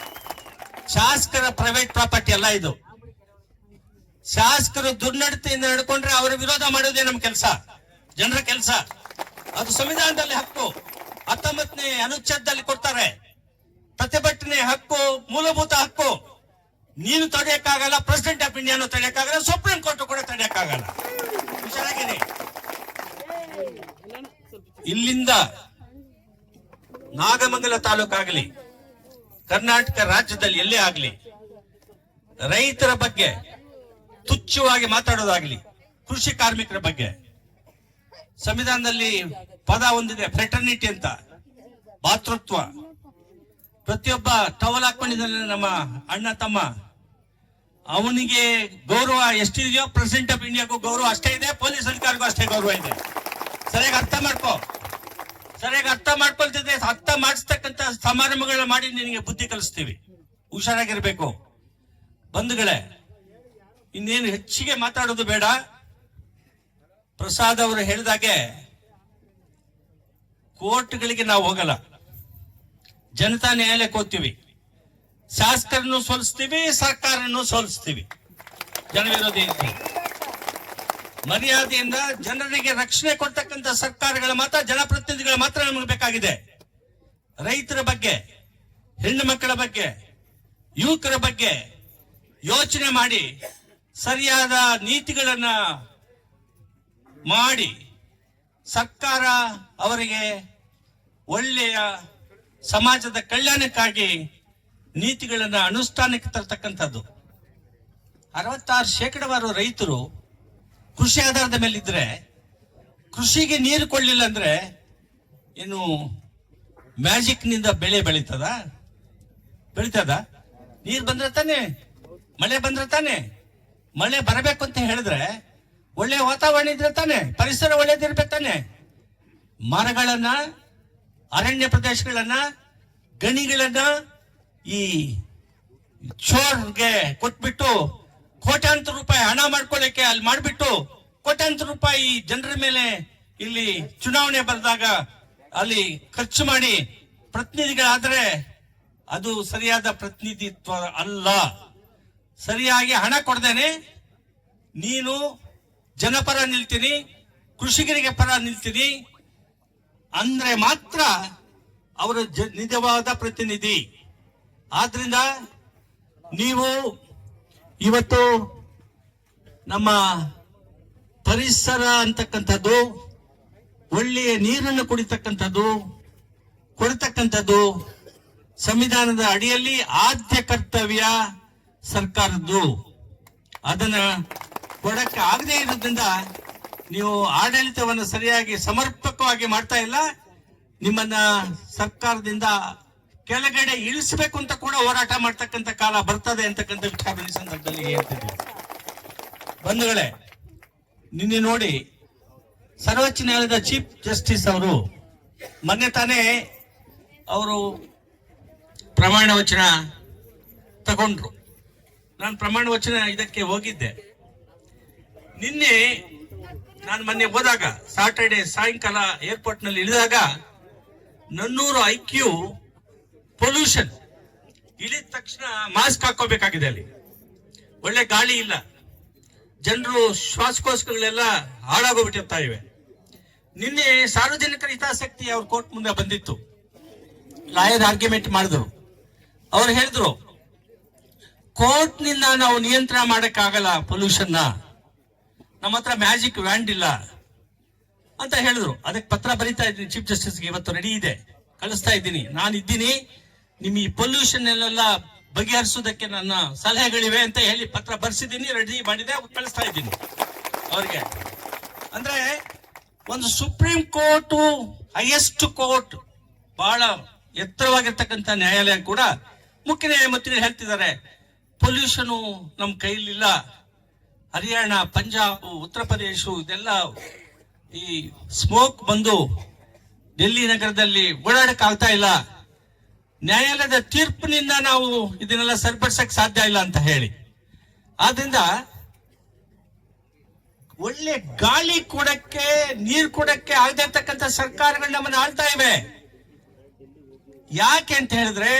ಶಾಸಕರ ಪ್ರೈವೇಟ್ ಪ್ರಾಪರ್ಟಿ ಅಲ್ಲ ಇದು. ಶಾಸಕರು ದುರ್ನಡತೆಯಿಂದ ನಡ್ಕೊಂಡ್ರೆ ಅವರ ವಿರೋಧ ಮಾಡೋದೇ ನಮ್ಮ ಕೆಲಸ, ಜನರ ಕೆಲಸ. ಅದು ಸಂವಿಧಾನದಲ್ಲಿ ಹಕ್ಕು. 19ನೇ ಅನುಚ್ಛೇದದಲ್ಲಿ ಕೊಡ್ತಾರೆ. ಪ್ರತಿಭಟನೆ ಹಕ್ಕು ಮೂಲಭೂತ ಹಕ್ಕು. ನೀನು ತಡೆಯಕ್ಕಾಗಲ್ಲ, ಪ್ರೆಸಿಡೆಂಟ್ ಆಫ್ ಇಂಡಿಯಾನು ತಡೆಯಕ್ಕಾಗಲ್ಲ, ಸುಪ್ರೀಂ ಕೋರ್ಟ್ ಕೂಡ ತಡೆಯಕ್ಕಾಗಲ್ಲ. ಹುಷಾರಾಗಿರಿ. ಇಲ್ಲಿಂದ ನಾಗಮಂಗಲ ತಾಲೂಕಾಗಲಿ, ಕರ್ನಾಟಕ ರಾಜ್ಯದಲ್ಲಿ ಎಲ್ಲೇ ಆಗಲಿ, ರೈತರ ಬಗ್ಗೆ ತುಚ್ಛವಾಗಿ ಮಾತಾಡೋದಾಗ್ಲಿ, ಕೃಷಿ ಕಾರ್ಮಿಕರ ಬಗ್ಗೆ ಸಂವಿಧಾನದಲ್ಲಿ ಪದ ಹೊಂದಿದೆ, ಫ್ರೆಟರ್ನಿಟಿ ಅಂತ, ಭಾತೃತ್ವ. ಪ್ರತಿಯೊಬ್ಬ ಟವಲ್ ಹಾಕೊಂಡಿದ್ದಾನೆ ನಮ್ಮ ಅಣ್ಣ ತಮ್ಮ, ಅವನಿಗೆ ಗೌರವ ಎಷ್ಟಿದೆಯೋ ಪ್ರೆಸಿಡೆಂಟ್ ಆಫ್ ಇಂಡಿಯಾಗೂ ಗೌರವ ಅಷ್ಟೇ ಇದೆ, ಪೊಲೀಸ್ ಅಧಿಕಾರಿಗೂ ಅಷ್ಟೇ ಗೌರವ ಇದೆ. ಸರಿಯಾಗಿ ಅರ್ಥ ಮಾಡ್ಕೋ. ಸರಿಯಾಗಿ ಅರ್ಥ ಮಾಡ್ಕೊಳ್ತಿದ್ರೆ ಅರ್ಥ ಮಾಡಿಸ್ತಕ್ಕಂಥ ಸಮಾರಂಭಗಳನ್ನ ಮಾಡಿ ನಿನಗೆ ಬುದ್ಧಿ ಕಲಿಸ್ತೀವಿ. ಹುಷಾರಾಗಿರ್ಬೇಕು ಬಂಧುಗಳೇ. ಇನ್ನೇನು ಹೆಚ್ಚಿಗೆ ಮಾತಾಡೋದು ಬೇಡ. ಪ್ರಸಾದ್ ಅವರು ಹೇಳಿದಾಗೆ ಕೋರ್ಟ್ಗಳಿಗೆ ನಾವು ಹೋಗಲ್ಲ, ಜನತಾ ನ್ಯಾಯಾಲಯಕ್ಕೆ ಹೋಗ್ತೀವಿ. ಶಾಸಕರನ್ನು ಸೋಲಿಸ್ತೀವಿ, ಸರ್ಕಾರನ್ನು ಸೋಲಿಸ್ತೀವಿ. ಜನವಿರೋಧಿ ಮರ್ಯಾದೆಯಿಂದ ಜನರಿಗೆ ರಕ್ಷಣೆ ಕೊಡ್ತಕ್ಕಂಥ ಸರ್ಕಾರಗಳ ಮಾತ್ರ, ಜನಪ್ರತಿನಿಧಿಗಳ ಮಾತ್ರ ನಮಗೆ ಬೇಕಾಗಿದೆ. ರೈತರ ಬಗ್ಗೆ, ಹೆಣ್ಣು ಮಕ್ಕಳ ಬಗ್ಗೆ, ಯುವಕರ ಬಗ್ಗೆ ಯೋಚನೆ ಮಾಡಿ ಸರಿಯಾದ ನೀತಿಗಳನ್ನ ಮಾಡಿ ಸರ್ಕಾರ ಅವರಿಗೆ ಒಳ್ಳೆಯ ಸಮಾಜದ ಕಲ್ಯಾಣಕ್ಕಾಗಿ ನೀತಿಗಳನ್ನ ಅನುಷ್ಠಾನಕ್ಕೆ ತರತಕ್ಕಂಥದ್ದು. 66% ರೈತರು ಕೃಷಿ ಆಧಾರದ ಮೇಲಿದ್ರೆ, ಕೃಷಿಗೆ ನೀರು ಕೊಡ್ಲಿಲ್ಲ ಅಂದ್ರೆ ಏನು ಮ್ಯಾಜಿಕ್ ನಿಂದ ಬೆಳೆ ಬೆಳೀತದ? ನೀರು ಬಂದ್ರೆ ತಾನೆ, ಮಳೆ ಬಂದ್ರೆ ತಾನೆ. ಮಳೆ ಬರಬೇಕು ಅಂತ ಹೇಳಿದ್ರೆ ಒಳ್ಳೆ ವಾತಾವರಣ ಇದ್ರೆ ತಾನೆ, ಪರಿಸರ ಒಳ್ಳೇದಿರ್ಬೇಕು ತಾನೆ. ಮರಗಳನ್ನ, ಅರಣ್ಯ ಪ್ರದೇಶಗಳನ್ನ, ಗಣಿಗಳನ್ನ ಈ ಚೋರ್ಗೆ ಕೊಟ್ಬಿಟ್ಟು ಕೋಟ್ಯಾಂತರ ರೂಪಾಯಿ ಹಣ ಮಾಡ್ಕೊಳ್ಳಕ್ಕೆ ಅಲ್ಲಿ ಮಾಡ್ಬಿಟ್ಟು ಕೋಟ್ಯಾಂತರ ರೂಪಾಯಿ ಜನರ ಮೇಲೆ ಇಲ್ಲಿ ಚುನಾವಣೆ ಬರೆದಾಗ ಅಲ್ಲಿ ಖರ್ಚು ಮಾಡಿ ಪ್ರತಿನಿಧಿಗಳಾದ್ರೆ ಅದು ಸರಿಯಾದ ಪ್ರತಿನಿಧಿತ್ವ ಅಲ್ಲ. ಸರಿಯಾಗಿ ಹಣ ಕೊಡ್ದೇನೆ ನೀನು ಜನಪರ ನಿಲ್ತೀನಿ, ಕೃಷಿಕರಿಗೆ ಪರ ನಿಲ್ತೀನಿ ಅಂದ್ರೆ ಮಾತ್ರ ಅವರು ನಿಜವಾದ ಪ್ರತಿನಿಧಿ. ಆದ್ರಿಂದ ನೀವು ಇವತ್ತು ನಮ್ಮ ಪರಿಸರ ಅಂತಕ್ಕಂಥದ್ದು, ಒಳ್ಳೆಯ ನೀರನ್ನು ಕೊಡತಕ್ಕಂಥದ್ದು ಸಂವಿಧಾನದ ಅಡಿಯಲ್ಲಿ ಆದ್ಯ ಕರ್ತವ್ಯ ಸರ್ಕಾರದ್ದು. ಅದನ್ನ ಕೊಡಕ್ಕೆ ಆಗದೆ ಇರೋದ್ರಿಂದ ನೀವು ಆಡಳಿತವನ್ನು ಸರಿಯಾಗಿ ಸಮರ್ಪಕವಾಗಿ ಮಾಡ್ತಾ ಇಲ್ಲ. ನಿಮ್ಮನ್ನ ಸರ್ಕಾರದಿಂದ ಕೆಳಗಡೆ ಇಳಿಸಬೇಕು ಅಂತ ಕೂಡ ಹೋರಾಟ ಮಾಡ್ತಕ್ಕಂಥ ಕಾಲ ಬರ್ತದೆ ಅಂತಕ್ಕಂಥ ವಿಚಾರ ಈ ಸಂದರ್ಭದಲ್ಲಿ ಹೇಳ್ತಿದ್ದೀವಿ. ಬಂಧುಗಳೇ, ನಿನ್ನೆ ನೋಡಿ ಸರ್ವೋಚ್ಚ ನ್ಯಾಯಾಲಯದ ಚೀಫ್ ಜಸ್ಟಿಸ್ ಅವರು ಮೊನ್ನೆ ತಾನೇ ಅವರು ಪ್ರಮಾಣ ವಚನ ತಗೊಂಡ್ರು. ನಾನು ಪ್ರಮಾಣ ವಚನ ಇದಕ್ಕೆ ಹೋಗಿದ್ದೆ. ನಿನ್ನೆ ನಾನು ಮೊನ್ನೆ ಹೋದಾಗ ಸಾಟರ್ಡೆ ಸಾಯಂಕಾಲ ಏರ್ಪೋರ್ಟ್ ನಲ್ಲಿ ಇಳಿದಾಗ 400 IQ ಪೊಲ್ಯೂಷನ್. ಇಳಿದ ತಕ್ಷಣ ಮಾಸ್ಕ್ ಹಾಕೋಬೇಕಾಗಿದೆ. ಅಲ್ಲಿ ಒಳ್ಳೆ ಗಾಳಿ ಇಲ್ಲ, ಜನರು ಶ್ವಾಸಕೋಶಗಳೆಲ್ಲ ಹಾಳಾಗೋಗ್ಬಿಟ್ಟಿರ್ತಾ ಇವೆ. ನಿನ್ನೆ ಸಾರ್ವಜನಿಕರ ಹಿತಾಸಕ್ತಿ ಅವ್ರ ಕೋರ್ಟ್ ಮುಂದೆ ಬಂದಿತ್ತು. ಲಾಯರ್ ಆರ್ಗ್ಯುಮೆಂಟ್ ಮಾಡಿದ್ರು. ಅವ್ರು ಹೇಳಿದ್ರು ಕೋರ್ಟ್ ನಿಂದ ನಾವು ನಿಯಂತ್ರಣ ಮಾಡಕ್ಕಾಗಲ್ಲ ಪೊಲ್ಯೂಷನ್, ನಮ್ಮ ಹತ್ರ ಮ್ಯಾಜಿಕ್ ವ್ಯಾಂಡ್ ಇಲ್ಲ ಅಂತ ಹೇಳಿದ್ರು. ಅದಕ್ಕೆ ಪತ್ರ ಬರೀತಾ ಇದ್ದೀನಿ ಚೀಫ್ ಜಸ್ಟಿಸ್ಗೆ, ಇವತ್ತು ರೆಡಿ ಇದೆ, ಕಳಿಸ್ತಾ ಇದ್ದೀನಿ. ನಾನು ಇದ್ದೀನಿ, ನಿಮ್ ಈ ಪೊಲ್ಯೂಷನ್ ಎಲ್ಲ ಬಗೆಹರಿಸೋದಕ್ಕೆ ನನ್ನ ಸಲಹೆಗಳಿವೆ ಅಂತ ಹೇಳಿ ಪತ್ರ ಬರ್ಸಿದ್ದೀನಿ, ರೆಡಿ ಮಾಡಿದೆ, ಕಳಿಸ್ತಾ ಇದ್ದೀನಿ ಅವ್ರಿಗೆ. ಅಂದ್ರೆ ಒಂದು ಸುಪ್ರೀಂ ಕೋರ್ಟ್, ಹೈಯೆಸ್ಟ್ ಕೋರ್ಟ್, ಬಹಳ ಎತ್ತರವಾಗಿರ್ತಕ್ಕಂಥ ನ್ಯಾಯಾಲಯ ಕೂಡ ಮುಖ್ಯ ನ್ಯಾಯಮೂರ್ತಿಗಳು ಹೇಳ್ತಿದ್ದಾರೆ ಪೊಲ್ಯೂಷನ್ ನಮ್ ಕೈಲಿಲ್ಲ. ಹರಿಯಾಣ, ಪಂಜಾಬ್, ಉತ್ತರ ಪ್ರದೇಶ ಇದೆಲ್ಲ ಈ ಸ್ಮೋಕ್ ಬಂದು ಡೆಲ್ಲಿ ನಗರದಲ್ಲಿ ಓಡಾಡಕ್ ಆಗ್ತಾ ಇಲ್ಲ. ನ್ಯಾಯಾಲಯದ ತೀರ್ಪಿನಿಂದ ನಾವು ಇದನ್ನೆಲ್ಲ ಸರಿಪಡಿಸಕ್ ಸಾಧ್ಯ ಇಲ್ಲ ಅಂತ ಹೇಳಿ. ಆದ್ರಿಂದ ಒಳ್ಳೆ ಗಾಳಿ ಕೊಡಕ್ಕೆ, ನೀರು ಕೊಡಕ್ಕೆ ಆಗದೆ ಇರ್ತಕ್ಕಂಥ ಸರ್ಕಾರಗಳು ನಮ್ಮನ್ನ ಆಳ್ತಾ ಇವೆ. ಯಾಕೆ ಅಂತ ಹೇಳಿದ್ರೆ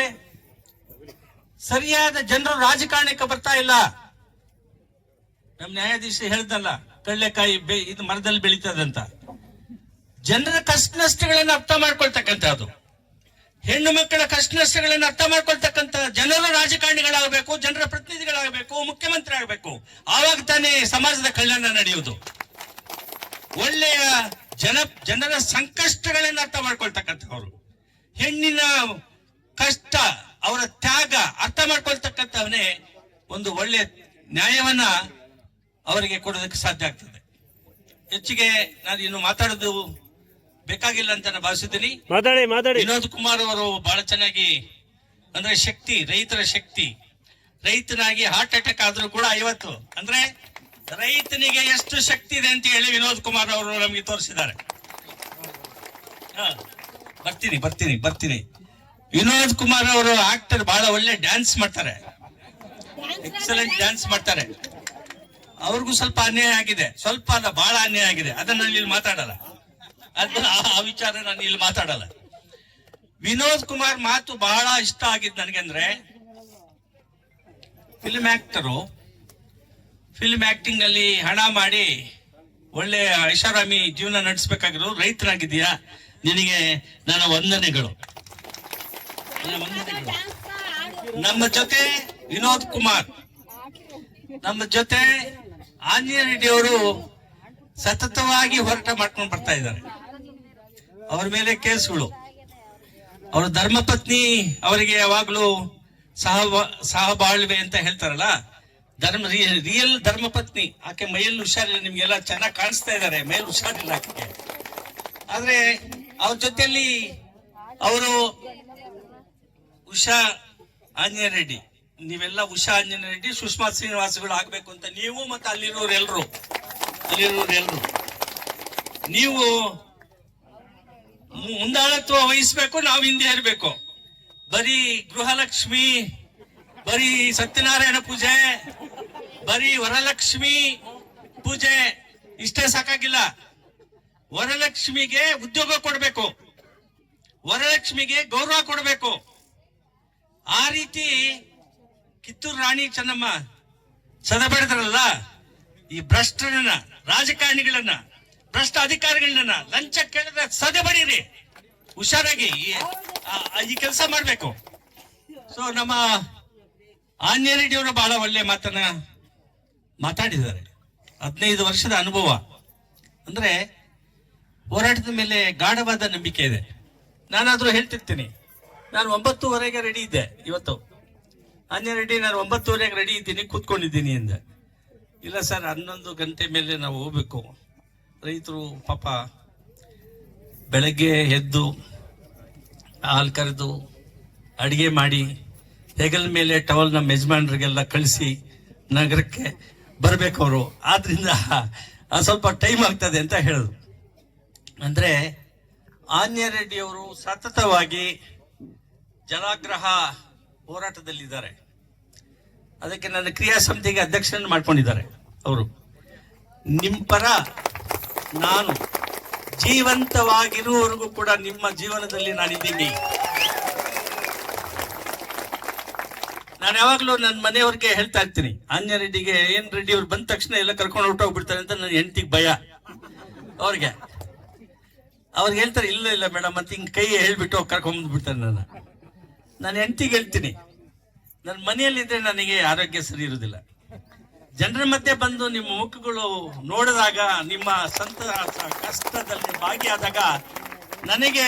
ಸರಿಯಾದ ಜನರು ರಾಜಕಾರಣಕ್ಕೆ ಬರ್ತಾ ಇಲ್ಲ. ನಮ್ ನ್ಯಾಯಾಧೀಶ ಹೇಳ್ದಲ್ಲ, ಕಳ್ಳೆಕಾಯಿ ಇದು ಮರದಲ್ಲಿ ಬೆಳೀತದಂತ. ಜನರ ಕಷ್ಟ ನಷ್ಟಗಳನ್ನ ಅರ್ಥ ಮಾಡ್ಕೊಳ್ತಕ್ಕಂಥದ್ದು, ಹೆಣ್ಣು ಮಕ್ಕಳ ಕಷ್ಟ ನಷ್ಟಗಳನ್ನ ಅರ್ಥ ಮಾಡ್ಕೊಳ್ತಕ್ಕಂಥ ಜನರು ರಾಜಕಾರಣಿಗಳಾಗಬೇಕು, ಜನರ ಪ್ರತಿನಿಧಿಗಳಾಗಬೇಕು, ಮುಖ್ಯಮಂತ್ರಿ ಆಗಬೇಕು. ಆವಾಗ ತಾನೇ ಸಮಾಜದ ಕಲ್ಯಾಣ ನಡೆಯುವುದು. ಒಳ್ಳೆಯ ಜನರ ಸಂಕಷ್ಟಗಳನ್ನ ಅರ್ಥ ಮಾಡ್ಕೊಳ್ತಕ್ಕಂಥವ್ರು, ಹೆಣ್ಣಿನ ಕಷ್ಟ, ಅವರ ತ್ಯಾಗ ಅರ್ಥ ಮಾಡ್ಕೊಳ್ತಕ್ಕಂಥವನೇ ಒಂದು ಒಳ್ಳೆಯ ನ್ಯಾಯವನ್ನ ಅವರಿಗೆ ಕೊಡೋದಕ್ಕೆ ಸಾಧ್ಯ ಆಗ್ತದೆ. ಹೆಚ್ಚಿಗೆ ನಾನು ಇನ್ನು ಮಾತಾಡೋದು ಬೇಕಾಗಿಲ್ಲ ಅಂತ ನಾನು ಭಾವಿಸಿದ್ದೀನಿ. ವಿನೋದ್ ಕುಮಾರ್ ಅವರು ಬಹಳ ಚೆನ್ನಾಗಿ, ಅಂದ್ರೆ ಶಕ್ತಿ, ರೈತರ ಶಕ್ತಿ, ರೈತನಾಗಿ ಹಾರ್ಟ್ ಅಟ್ಯಾಕ್ ಆದ್ರೂ ಕೂಡ 50 ಅಂದ್ರೆ ರೈತನಿಗೆ ಎಷ್ಟು ಶಕ್ತಿ ಇದೆ ಅಂತ ಹೇಳಿ ವಿನೋದ್ ಕುಮಾರ್ ಅವರು ನಮಗೆ ತೋರಿಸಿದ್ದಾರೆ. ಬರ್ತೀನಿ. ವಿನೋದ್ ಕುಮಾರ್ ಅವರು ಆಕ್ಟರ್, ಬಹಳ ಒಳ್ಳೆ ಡ್ಯಾನ್ಸ್ ಮಾಡ್ತಾರೆ, ಎಕ್ಸಲೆಂಟ್ ಡ್ಯಾನ್ಸ್ ಮಾಡ್ತಾರೆ. ಅವ್ರಿಗೂ ಸ್ವಲ್ಪ ಅನ್ಯಾಯ ಆಗಿದೆ, ಸ್ವಲ್ಪ ಅಲ್ಲ ಬಹಳ ಅನ್ಯಾಯ ಆಗಿದೆ. ಅದನ್ನ ನಾನು ಇಲ್ಲಿ ಮಾತಾಡಲ್ಲ, ಆ ವಿಚಾರ ನಾನು ಇಲ್ಲಿ ಮಾತಾಡಲ್ಲ. ವಿನೋದ್ ಕುಮಾರ್ ಮಾತು ಬಹಳ ಇಷ್ಟ ಆಗಿದ್ದು ನನಗೆಂದ್ರೆ, ಫಿಲ್ಮ್ ಆಕ್ಟರು ಫಿಲ್ಮ್ ಆಕ್ಟಿಂಗ್ ನಲ್ಲಿ ಹಣ ಮಾಡಿ ಒಳ್ಳೆ ಐಷಾರಾಮಿ ಜೀವನ ನಡೆಸಬೇಕಾಗಿರೋ ರೈತನಾಗಿದೆಯಾ, ನಿನಗೆ ನನ್ನ ವಂದನೆಗಳು. ನಮ್ಮ ಜೊತೆ ವಿನೋದ್ ಕುಮಾರ್, ನಮ್ಮ ಜೊತೆ ಆಂಜನೇಯ ರೆಡ್ಡಿ ಅವರು ಸತತವಾಗಿ ಹೋರಾಟ ಮಾಡ್ಕೊಂಡು ಬರ್ತಾ ಇದ್ದಾರೆ. ಅವ್ರ ಮೇಲೆ ಕೇಸ್ಗಳು, ಅವರ ಧರ್ಮಪತ್ನಿ ಅವರಿಗೆ ಯಾವಾಗ್ಲೂ ಸಹಬಾಳ್ವೆ ಅಂತ ಹೇಳ್ತಾರಲ್ಲ, ರಿಯಲ್ ಧರ್ಮಪತ್ನಿ. ಆಕೆ ಮೈಯಲ್ಲಿ ಹುಷಾರಿಲ್ಲ, ನಿಮ್ಗೆಲ್ಲ ಚೆನ್ನಾಗಿ ಕಾಣಿಸ್ತಾ ಇದ್ದಾರೆ, ಮೇಲೆ ಹುಷಾರಿಲ್ಲ ಆಕೆ. ಆದ್ರೆ ಅವ್ರ ಜೊತೆಯಲ್ಲಿ ಅವರು ಉಷಾ ಆಂಜನೇಯ ರೆಡ್ಡಿ, ನೀವೆಲ್ಲ ಉಷಾ ಆಂಜನೇಯ ರೆಡ್ಡಿ, ಸುಷ್ಮಾ ಶ್ರೀನಿವಾಸಗಳು ಆಗ್ಬೇಕು ಅಂತ ನೀವು ಮತ್ತೆ ಅಲ್ಲಿರೋರೆಲ್ರು ನೀವು ಮುಂದಾಳತ್ವ ವಹಿಸ್ಬೇಕು, ನಾವು ಹಿಂದೆ ಇರಬೇಕು. ಬರೀ ಗೃಹಲಕ್ಷ್ಮಿ, ಬರೀ ಸತ್ಯನಾರಾಯಣ ಪೂಜೆ, ಬರೀ ವರಲಕ್ಷ್ಮಿ ಪೂಜೆ ಇಷ್ಟೇ ಸಾಕಾಗಿಲ್ಲ. ವರಲಕ್ಷ್ಮಿಗೆ ಉದ್ಯೋಗ ಕೊಡಬೇಕು, ವರಲಕ್ಷ್ಮಿಗೆ ಗೌರವ ಕೊಡಬೇಕು. ಆ ರೀತಿ ಕಿತ್ತೂರು ರಾಣಿ ಚೆನ್ನಮ್ಮ ಸದೆಬಡಿದ್ರಲ್ಲ, ಈ ಭ್ರಷ್ಟರನ್ನ, ರಾಜಕಾರಣಿಗಳನ್ನ, ಭ್ರಷ್ಟ ಅಧಿಕಾರಿಗಳನ್ನ ಲಂಚ ಕೇಳಿದ್ರೆ ಸದೆಬಡಿರಿ, ಹುಷಾರಾಗಿ ಈ ಕೆಲಸ ಮಾಡ್ಬೇಕು. ಸೊ ನಮ್ಮ ಆಂಜನೇಯ ರೆಡ್ಡಿ ಅವರು ಬಹಳ ಒಳ್ಳೆ ಮಾತನ್ನ ಮಾತಾಡಿದ್ದಾರೆ. 15 ವರ್ಷದ ಅನುಭವ ಅಂದ್ರೆ ಹೋರಾಟದ ಮೇಲೆ ಗಾಢವಾದ ನಂಬಿಕೆ ಇದೆ. ನಾನಾದ್ರೂ ಹೇಳ್ತಿರ್ತೀನಿ, ನಾನು 9:30ಗೆ ರೆಡಿ ಇದ್ದೆ. ಇವತ್ತು ಆಂಜನೇಯ ರೆಡ್ಡಿ, ನಾನು 9:30ಗೆ ರೆಡಿ ಇದ್ದೀನಿ, ಕೂತ್ಕೊಂಡಿದ್ದೀನಿ ಅಂದೆ. ಇಲ್ಲ ಸರ್, 11 ಗಂಟೆ ಮೇಲೆ ನಾವು ಹೋಗ್ಬೇಕು. ರೈತರು ಪಾಪ ಬೆಳಗ್ಗೆ ಎದ್ದು ಹಾಲು ಕರೆದು ಅಡಿಗೆ ಮಾಡಿ ಹೆಗಲ ಮೇಲೆ ಟವಲ್ ನಮ್ಮ ಯಜಮಾನರಿಗೆಲ್ಲ ಕಳಿಸಿ ನಗರಕ್ಕೆ ಬರ್ಬೇಕು ಅವರು. ಆದ್ರಿಂದ ಸ್ವಲ್ಪ ಟೈಮ್ ಆಗ್ತದೆ ಅಂತ ಹೇಳಿದ್ರು. ಅಂದ್ರೆ ಆಂಜನೇಯ ರೆಡ್ಡಿ ಅವರು ಸತತವಾಗಿ ಜಲಾಗ್ರಹ ಹೋರಾಟದಲ್ಲಿದ್ದಾರೆ. ಅದಕ್ಕೆ ನನ್ನ ಕ್ರಿಯಾ ಸಮಿತಿಗೆ ಅಧ್ಯಕ್ಷರನ್ನು ಮಾಡ್ಕೊಂಡಿದ್ದಾರೆ ಅವರು. ನಿಮ್ಮ ಪರ ನಾನು ಜೀವಂತವಾಗಿರುವವರೆಗೂ ಕೂಡ ನಿಮ್ಮ ಜೀವನದಲ್ಲಿ ನಾನಿದ್ದೀನಿ. ನಾನು ಯಾವಾಗ್ಲೂ ನನ್ನ ಮನೆಯವ್ರಿಗೆ ಹೇಳ್ತಾ ಇರ್ತೀನಿ, ಆಂಜನೇಯ ರೆಡ್ಡಿಗೆ ಏನ್ ರೆಡ್ಡಿ ಅವ್ರು ಬಂದ ತಕ್ಷಣ ಎಲ್ಲ ಕರ್ಕೊಂಡು ಹೊರಟೋಗ್ಬಿಡ್ತಾರೆ ಅಂತ ನನ್ನ ಹೆಂಡತಿಗೆ ಭಯ. ಅವ್ರಿಗೆ ಹೇಳ್ತಾರೆ, ಇಲ್ಲ ಮೇಡಮ್ ಅಂತ ಹಿಂಗ್ ಕೈ ಹೇಳ್ಬಿಟ್ಟು ಕರ್ಕೊಂಡ್ ಬಿಡ್ತಾರೆ. ನಾನು ಹೆಂಡತಿಗೆ ಹೇಳ್ತೀನಿ, ನನ್ನ ಮನೆಯಲ್ಲಿದ್ರೆ ನನಗೆ ಆರೋಗ್ಯ ಸರಿ ಇರುವುದಿಲ್ಲ. ಜನರ ಮಧ್ಯೆ ಬಂದು ನಿಮ್ಮ ಮುಖಗಳು ನೋಡಿದಾಗ, ನಿಮ್ಮ ಸಂತಸ ಕಷ್ಟದಲ್ಲಿ ಭಾಗಿಯಾದಾಗ ನನಗೆ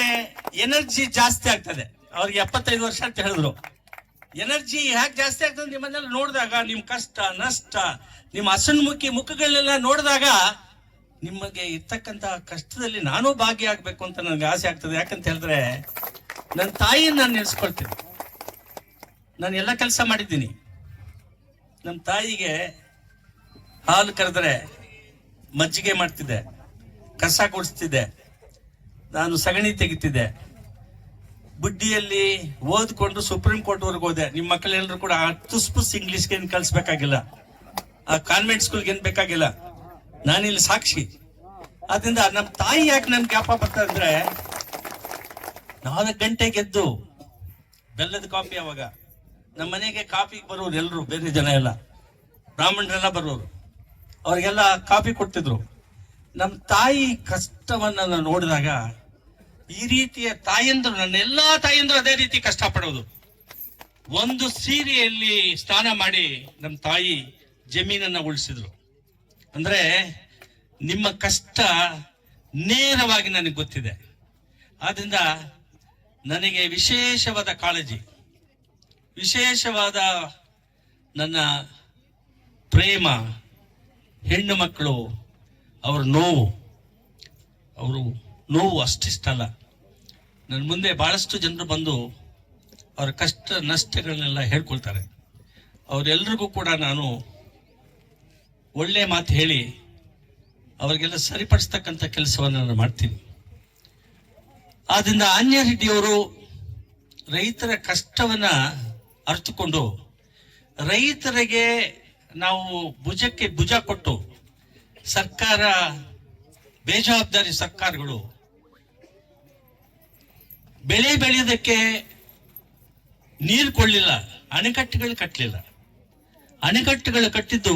ಎನರ್ಜಿ ಜಾಸ್ತಿ ಆಗ್ತದೆ. ಅವ್ರಿಗೆ 75 ವರ್ಷ ಅಂತ ಹೇಳಿದ್ರು. ಎನರ್ಜಿ ಯಾಕೆ ಜಾಸ್ತಿ ಆಗ್ತದೆ, ನಿಮ್ಮನ್ನೆಲ್ಲ ನೋಡಿದಾಗ, ನಿಮ್ ಕಷ್ಟ ನಷ್ಟ, ನಿಮ್ಮ ಹಸನ್ಮುಖಿ ಮುಖಗಳನ್ನೆಲ್ಲ ನೋಡಿದಾಗ ನಿಮಗೆ ಇರ್ತಕ್ಕಂತ ಕಷ್ಟದಲ್ಲಿ ನಾನು ಭಾಗಿಯಾಗಬೇಕು ಅಂತ ನನಗೆ ಆಸೆ ಆಗ್ತದೆ. ಯಾಕಂತ ಹೇಳಿದ್ರೆ ನನ್ನ ತಾಯಿಯನ್ನು ನಾನು ನೆನೆಸ್ಕೊಳ್ತೀನಿ. ನಾನು ಎಲ್ಲ ಕೆಲಸ ಮಾಡಿದ್ದೀನಿ. ನಮ್ಮ ತಾಯಿಗೆ ಹಾಲು ಕರೆದ್ರೆ ಮಜ್ಜಿಗೆ ಮಾಡ್ತಿದ್ದೆ, ಕಸ ಗುಡಿಸ್ತಿದ್ದೆ, ನಾನು ಸಗಣಿ ತೆಗಿತಿದ್ದೆ. ಬುಡ್ಡಿಯಲ್ಲಿ ಓದ್ಕೊಂಡು ಸುಪ್ರೀಂ ಕೋರ್ಟ್ ವರ್ಗ ಹೋದೆ. ನಿಮ್ಮ ಮಕ್ಕಳೆಲ್ಲರೂ ಕೂಡ ತುಸ್ಪುಸ್ ಇಂಗ್ಲಿಷ್ಗೆ ಏನು ಕಲಿಸ್ಬೇಕಾಗಿಲ್ಲ, ಆ ಕಾನ್ವೆಂಟ್ ಸ್ಕೂಲ್ಗೆ ಏನ್ ಬೇಕಾಗಿಲ್ಲ. ನಾನಿಲ್ಲಿ ಸಾಕ್ಷಿ. ಆದ್ರಿಂದ ನಮ್ಮ ತಾಯಿ ಯಾಕೆ ನನ್ಗೆ ಜ್ಞಾಪ ಬರ್ತಾ ಅಂದ್ರೆ, 4 ಗಂಟೆಗೆ ಎದ್ದು ಬೆಲ್ಲದ ಕಾಫಿ. ಅವಾಗ ನಮ್ಮ ಮನೆಗೆ ಕಾಫಿಗೆ ಬರೋರು ಎಲ್ಲರೂ, ಬೇರೆ ಜನ ಎಲ್ಲ ಬ್ರಾಹ್ಮಣರೆಲ್ಲ ಬರೋರು, ಅವ್ರಿಗೆಲ್ಲ ಕಾಫಿ ಕೊಡ್ತಿದ್ರು. ನಮ್ಮ ತಾಯಿ ಕಷ್ಟವನ್ನ ನಾನು ನೋಡಿದಾಗ, ಈ ರೀತಿಯ ತಾಯಂದ್ರು, ನನ್ನ ಎಲ್ಲಾ ತಾಯಂದ್ರು ಅದೇ ರೀತಿ ಕಷ್ಟ ಪಡೋದು. ಒಂದು ಸೀರೆಯಲ್ಲಿ ಸ್ನಾನ ಮಾಡಿ ನಮ್ಮ ತಾಯಿ ಜಮೀನನ್ನ ಉಳಿಸಿದ್ರು. ಅಂದ್ರೆ ನಿಮ್ಮ ಕಷ್ಟ ನೇರವಾಗಿ ನನಗೆ ಗೊತ್ತಿದೆ. ಆದ್ರಿಂದ ನನಗೆ ವಿಶೇಷವಾದ ಕಾಳಜಿ, ವಿಶೇಷವಾದ ನನ್ನ ಪ್ರೇಮ. ಹೆಣ್ಣು ಮಕ್ಕಳು ಅವ್ರ ನೋವು ಅಷ್ಟಿಷ್ಟಲ್ಲ. ನನ್ನ ಮುಂದೆ ಬಹಳಷ್ಟು ಜನರು ಬಂದು ಅವರ ಕಷ್ಟ ನಷ್ಟಗಳನ್ನೆಲ್ಲ ಹೇಳ್ಕೊಳ್ತಾರೆ. ಅವರೆಲ್ಲರಿಗೂ ಕೂಡ ನಾನು ಒಳ್ಳೆ ಮಾತು ಹೇಳಿ ಅವರಿಗೆಲ್ಲ ಸರಿಪಡಿಸ್ತಕ್ಕಂಥ ಕೆಲಸವನ್ನು ನಾನು ಮಾಡ್ತೀನಿ. ಆದ್ರಿಂದ ಆಂಜನೇಯ ರೆಡ್ಡಿಯವರು ರೈತರ ಕಷ್ಟವನ್ನ ಅರ್ಥಕೊಂಡು ರೈತರಿಗೆ ನಾವು ಭುಜಕ್ಕೆ ಭುಜ ಕೊಟ್ಟು ಸರ್ಕಾರ, ಬೇಜವಾಬ್ದಾರಿ ಸರ್ಕಾರಗಳು ಬೆಳೆ ಬೆಳೆಯೋದಕ್ಕೆ ನೀರು ಕೊಳ್ಳಿಲ್ಲ, ಅಣೆಕಟ್ಟುಗಳು ಕಟ್ಟಲಿಲ್ಲ. ಅಣೆಕಟ್ಟುಗಳು ಕಟ್ಟಿದ್ದು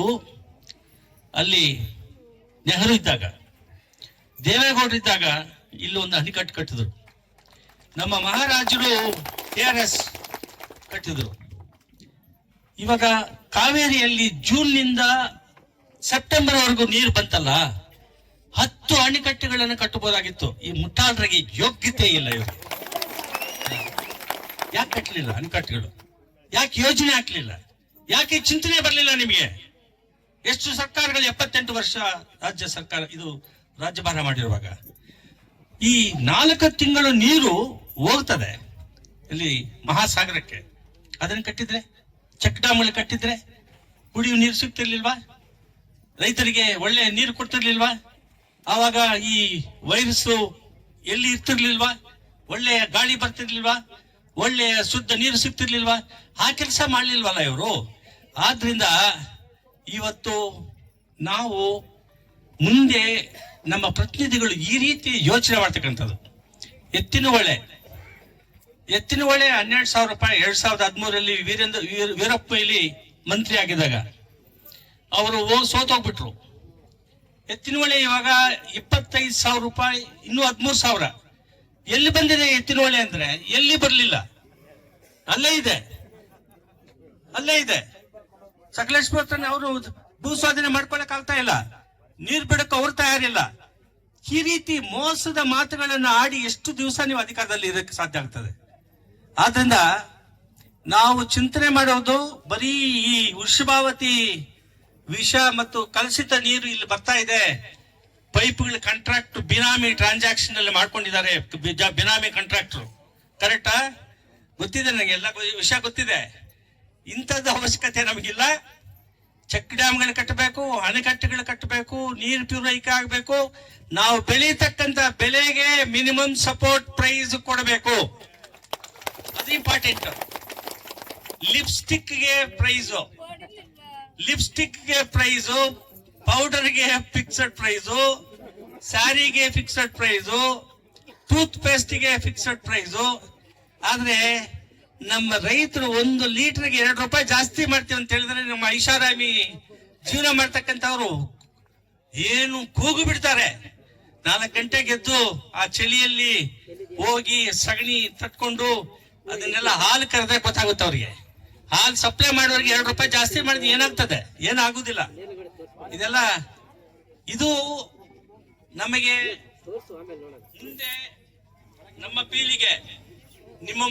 ಅಲ್ಲಿ ನೆಹರು ಇದ್ದಾಗ, ದೇವೇಗೌಡರು ಇದ್ದಾಗ ಇಲ್ಲೊಂದು ಅಣೆಕಟ್ಟು ಕಟ್ಟಿದ್ರು. ನಮ್ಮ ಮಹಾರಾಜರು KRS ಕಟ್ಟಿದ್ರು. ಇವಾಗ ಕಾವೇರಿಯಲ್ಲಿ ಜೂನ್ನಿಂದ ಸೆಪ್ಟೆಂಬರ್ ವರೆಗೂ ನೀರು ಬಂತಲ್ಲ, 10 ಅಣೆಕಟ್ಟುಗಳನ್ನು ಕಟ್ಟಬಹುದಾಗಿತ್ತು. ಈ ಮುಟ್ಟಾಳರಿಗೆ ಯೋಗ್ಯತೆ ಇಲ್ಲ. ಇವರು ಯಾಕೆ ಕಟ್ಟಲಿಲ್ಲ ಅಣೆಕಟ್ಟುಗಳು? ಯಾಕೆ ಯೋಜನೆ ಹಾಕ್ಲಿಲ್ಲ? ಯಾಕೆ ಚಿಂತನೆ ಬರಲಿಲ್ಲ ನಿಮಗೆ? ಎಷ್ಟು ಸರ್ಕಾರಗಳು 78 ವರ್ಷ ರಾಜ್ಯ ಸರ್ಕಾರ ಇದು ರಾಜ್ಯಭಾರ ಮಾಡಿರುವಾಗ ಈ 4 ತಿಂಗಳು ನೀರು ಹೋಗ್ತದೆ ಇಲ್ಲಿ ಮಹಾಸಾಗರಕ್ಕೆ. ಅದನ್ನ ಕಟ್ಟಿದ್ರೆ, ಚೆಕ್ ಡ್ಯಾಮ್ಗಳು ಕಟ್ಟಿದ್ರೆ ಕುಡಿಯುವ ನೀರು ಸಿಗ್ತಿರ್ಲಿಲ್ವಾ? ರೈತರಿಗೆ ಒಳ್ಳೆ ನೀರು ಕೊಡ್ತಿರ್ಲಿಲ್ವಾ? ಆವಾಗ ಈ ವೈರಸ್ ಎಲ್ಲಿ ಇರ್ತಿರ್ಲಿಲ್ವಾ? ಒಳ್ಳೆಯ ಗಾಳಿ ಬರ್ತಿರ್ಲಿಲ್ವಾ? ಒಳ್ಳೆಯ ಶುದ್ಧ ನೀರು ಸಿಗ್ತಿರ್ಲಿಲ್ವಾ? ಆ ಕೆಲಸ ಮಾಡ್ಲಿಲ್ವಲ್ಲ ಇವರು. ಆದ್ರಿಂದ ಇವತ್ತು ನಾವು ಮುಂದೆ ನಮ್ಮ ಪ್ರತಿನಿಧಿಗಳು ಈ ರೀತಿ ಯೋಚನೆ ಮಾಡ್ತಕ್ಕಂಥದ್ದು. ಎತ್ತಿನ ಹೊಳೆ 12,000 ರೂಪಾಯಿ 2013ರಲ್ಲಿ ವೀರಪ್ಪ ಇಲ್ಲಿ ಮಂತ್ರಿ ಆಗಿದ್ದಾಗ ಅವರು ಸೋತೋಗ್ಬಿಟ್ರು. ಎತ್ತಿನ ಹೊಳೆ ಇವಾಗ 25,000 ರೂಪಾಯಿ, ಇನ್ನೂ 13,000. ಎಲ್ಲಿ ಬಂದಿದೆ ಎತ್ತಿನ ಹೊಳೆ ಅಂದ್ರೆ? ಎಲ್ಲಿ ಬರಲಿಲ್ಲ, ಅಲ್ಲೇ ಇದೆ. ಸಕಲೇಶ್ಪುರ ಅವರು ಭೂ ಸ್ವಾಧೀನ ಮಾಡ್ಕೊಳಕ್ ಆಗ್ತಾ ಇಲ್ಲ, ನೀರ್ ಬಿಡಕ್ಕೆ ಅವ್ರು ತಯಾರಿಲ್ಲ. ಈ ರೀತಿ ಮೋಸದ ಮಾತುಗಳನ್ನು ಆಡಿ ಎಷ್ಟು ದಿವಸ ನೀವು ಅಧಿಕಾರದಲ್ಲಿ ಇರಕ್ಕೆ ಸಾಧ್ಯ ಆಗ್ತದೆ? ಆದ್ರಿಂದ ನಾವು ಚಿಂತನೆ ಮಾಡೋದು ಬರೀ ಈ ವೃಷಭಾವತಿ ವಿಷ ಮತ್ತು ಕಲುಷಿತ ನೀರು ಇಲ್ಲಿ ಬರ್ತಾ ಇದೆ. ಪೈಪ್ಗಳ ಕಾಂಟ್ರಾಕ್ಟ್ ಬಿನಾಮಿ ಟ್ರಾನ್ಸಾಕ್ಷನ್ ಅಲ್ಲಿ ಮಾಡ್ಕೊಂಡಿದ್ದಾರೆ, ಬಿನಾಮಿ ಕಾಂಟ್ರಾಕ್ಟರ್. ಕರೆಕ್ಟಾ? ಗೊತ್ತಿದೆ ನನಗೆ, ಎಲ್ಲ ವಿಷಯ ಗೊತ್ತಿದೆ. ಇಂಥದ್ದು ಅವಶ್ಯಕತೆ ನಮಗಿಲ್ಲ. ಚೆಕ್ ಡ್ಯಾಮ್ಗಳು ಕಟ್ಟಬೇಕು, ಅಣೆಕಟ್ಟುಗಳು ಕಟ್ಟಬೇಕು, ನೀರು ಪ್ಯೂರೈಕೆ ಆಗಬೇಕು. ನಾವು ಬೆಳೀತಕ್ಕಂತ ಬೆಲೆಗೆ ಮಿನಿಮಮ್ ಸಪೋರ್ಟ್ ಪ್ರೈಸ್ ಕೊಡಬೇಕು, ಅದು ಇಂಪಾರ್ಟೆಂಟ್. ಲಿಪ್ಸ್ಟಿಕ್ಗೆ ಪ್ರೈಸು, ಪೌಡರ್ಗೆ ಫಿಕ್ಸಡ್ ಪ್ರೈಸು, ಸ್ಯಾರಿಗೆ ಫಿಕ್ಸಡ್ ಪ್ರೈಸು, ಟೂತ್ ಪೇಸ್ಟ್ಗೆ ಫಿಕ್ಸಡ್ ಪ್ರೈಸು. ಆದ್ರೆ ನಮ್ಮ ರೈತರು 1 ಲೀಟರ್ಗೆ 2 ರೂಪಾಯಿ ಜಾಸ್ತಿ ಮಾಡ್ತೀವಿ ಅಂತ ಹೇಳಿದ್ರೆ ನಮ್ಮ ಐಷಾರಾಮಿ ಜೀವನ ಮಾಡ್ತಕ್ಕಂಥವ್ರು ಏನು ಕೂಗು ಬಿಡ್ತಾರೆ. 4 ಗಂಟೆಗೆ ಎದ್ದು ಆ ಚಳಿಯಲ್ಲಿ ಹೋಗಿ ಸಗಣಿ ತಟ್ಕೊಂಡು ಅದನ್ನೆಲ್ಲ ಹಾಲು ಕರೆದ್ರೆ ಗೊತ್ತಾಗುತ್ತೆ ಅವ್ರಿಗೆ. ಹಾಲು ಸಪ್ಲೈ ಮಾಡೋರಿಗೆ 2 ರೂಪಾಯಿ ಜಾಸ್ತಿ ಮಾಡಿದ್ರೆ ಏನಾಗ್ತದೆ? ಏನಾಗುದಿಲ್ಲ. ಇದೆಲ್ಲ ಇದು ನಮಗೆ ಮುಂದೆ ನಮ್ಮ ಪೀಳಿಗೆ, ನಿಮ್ಮ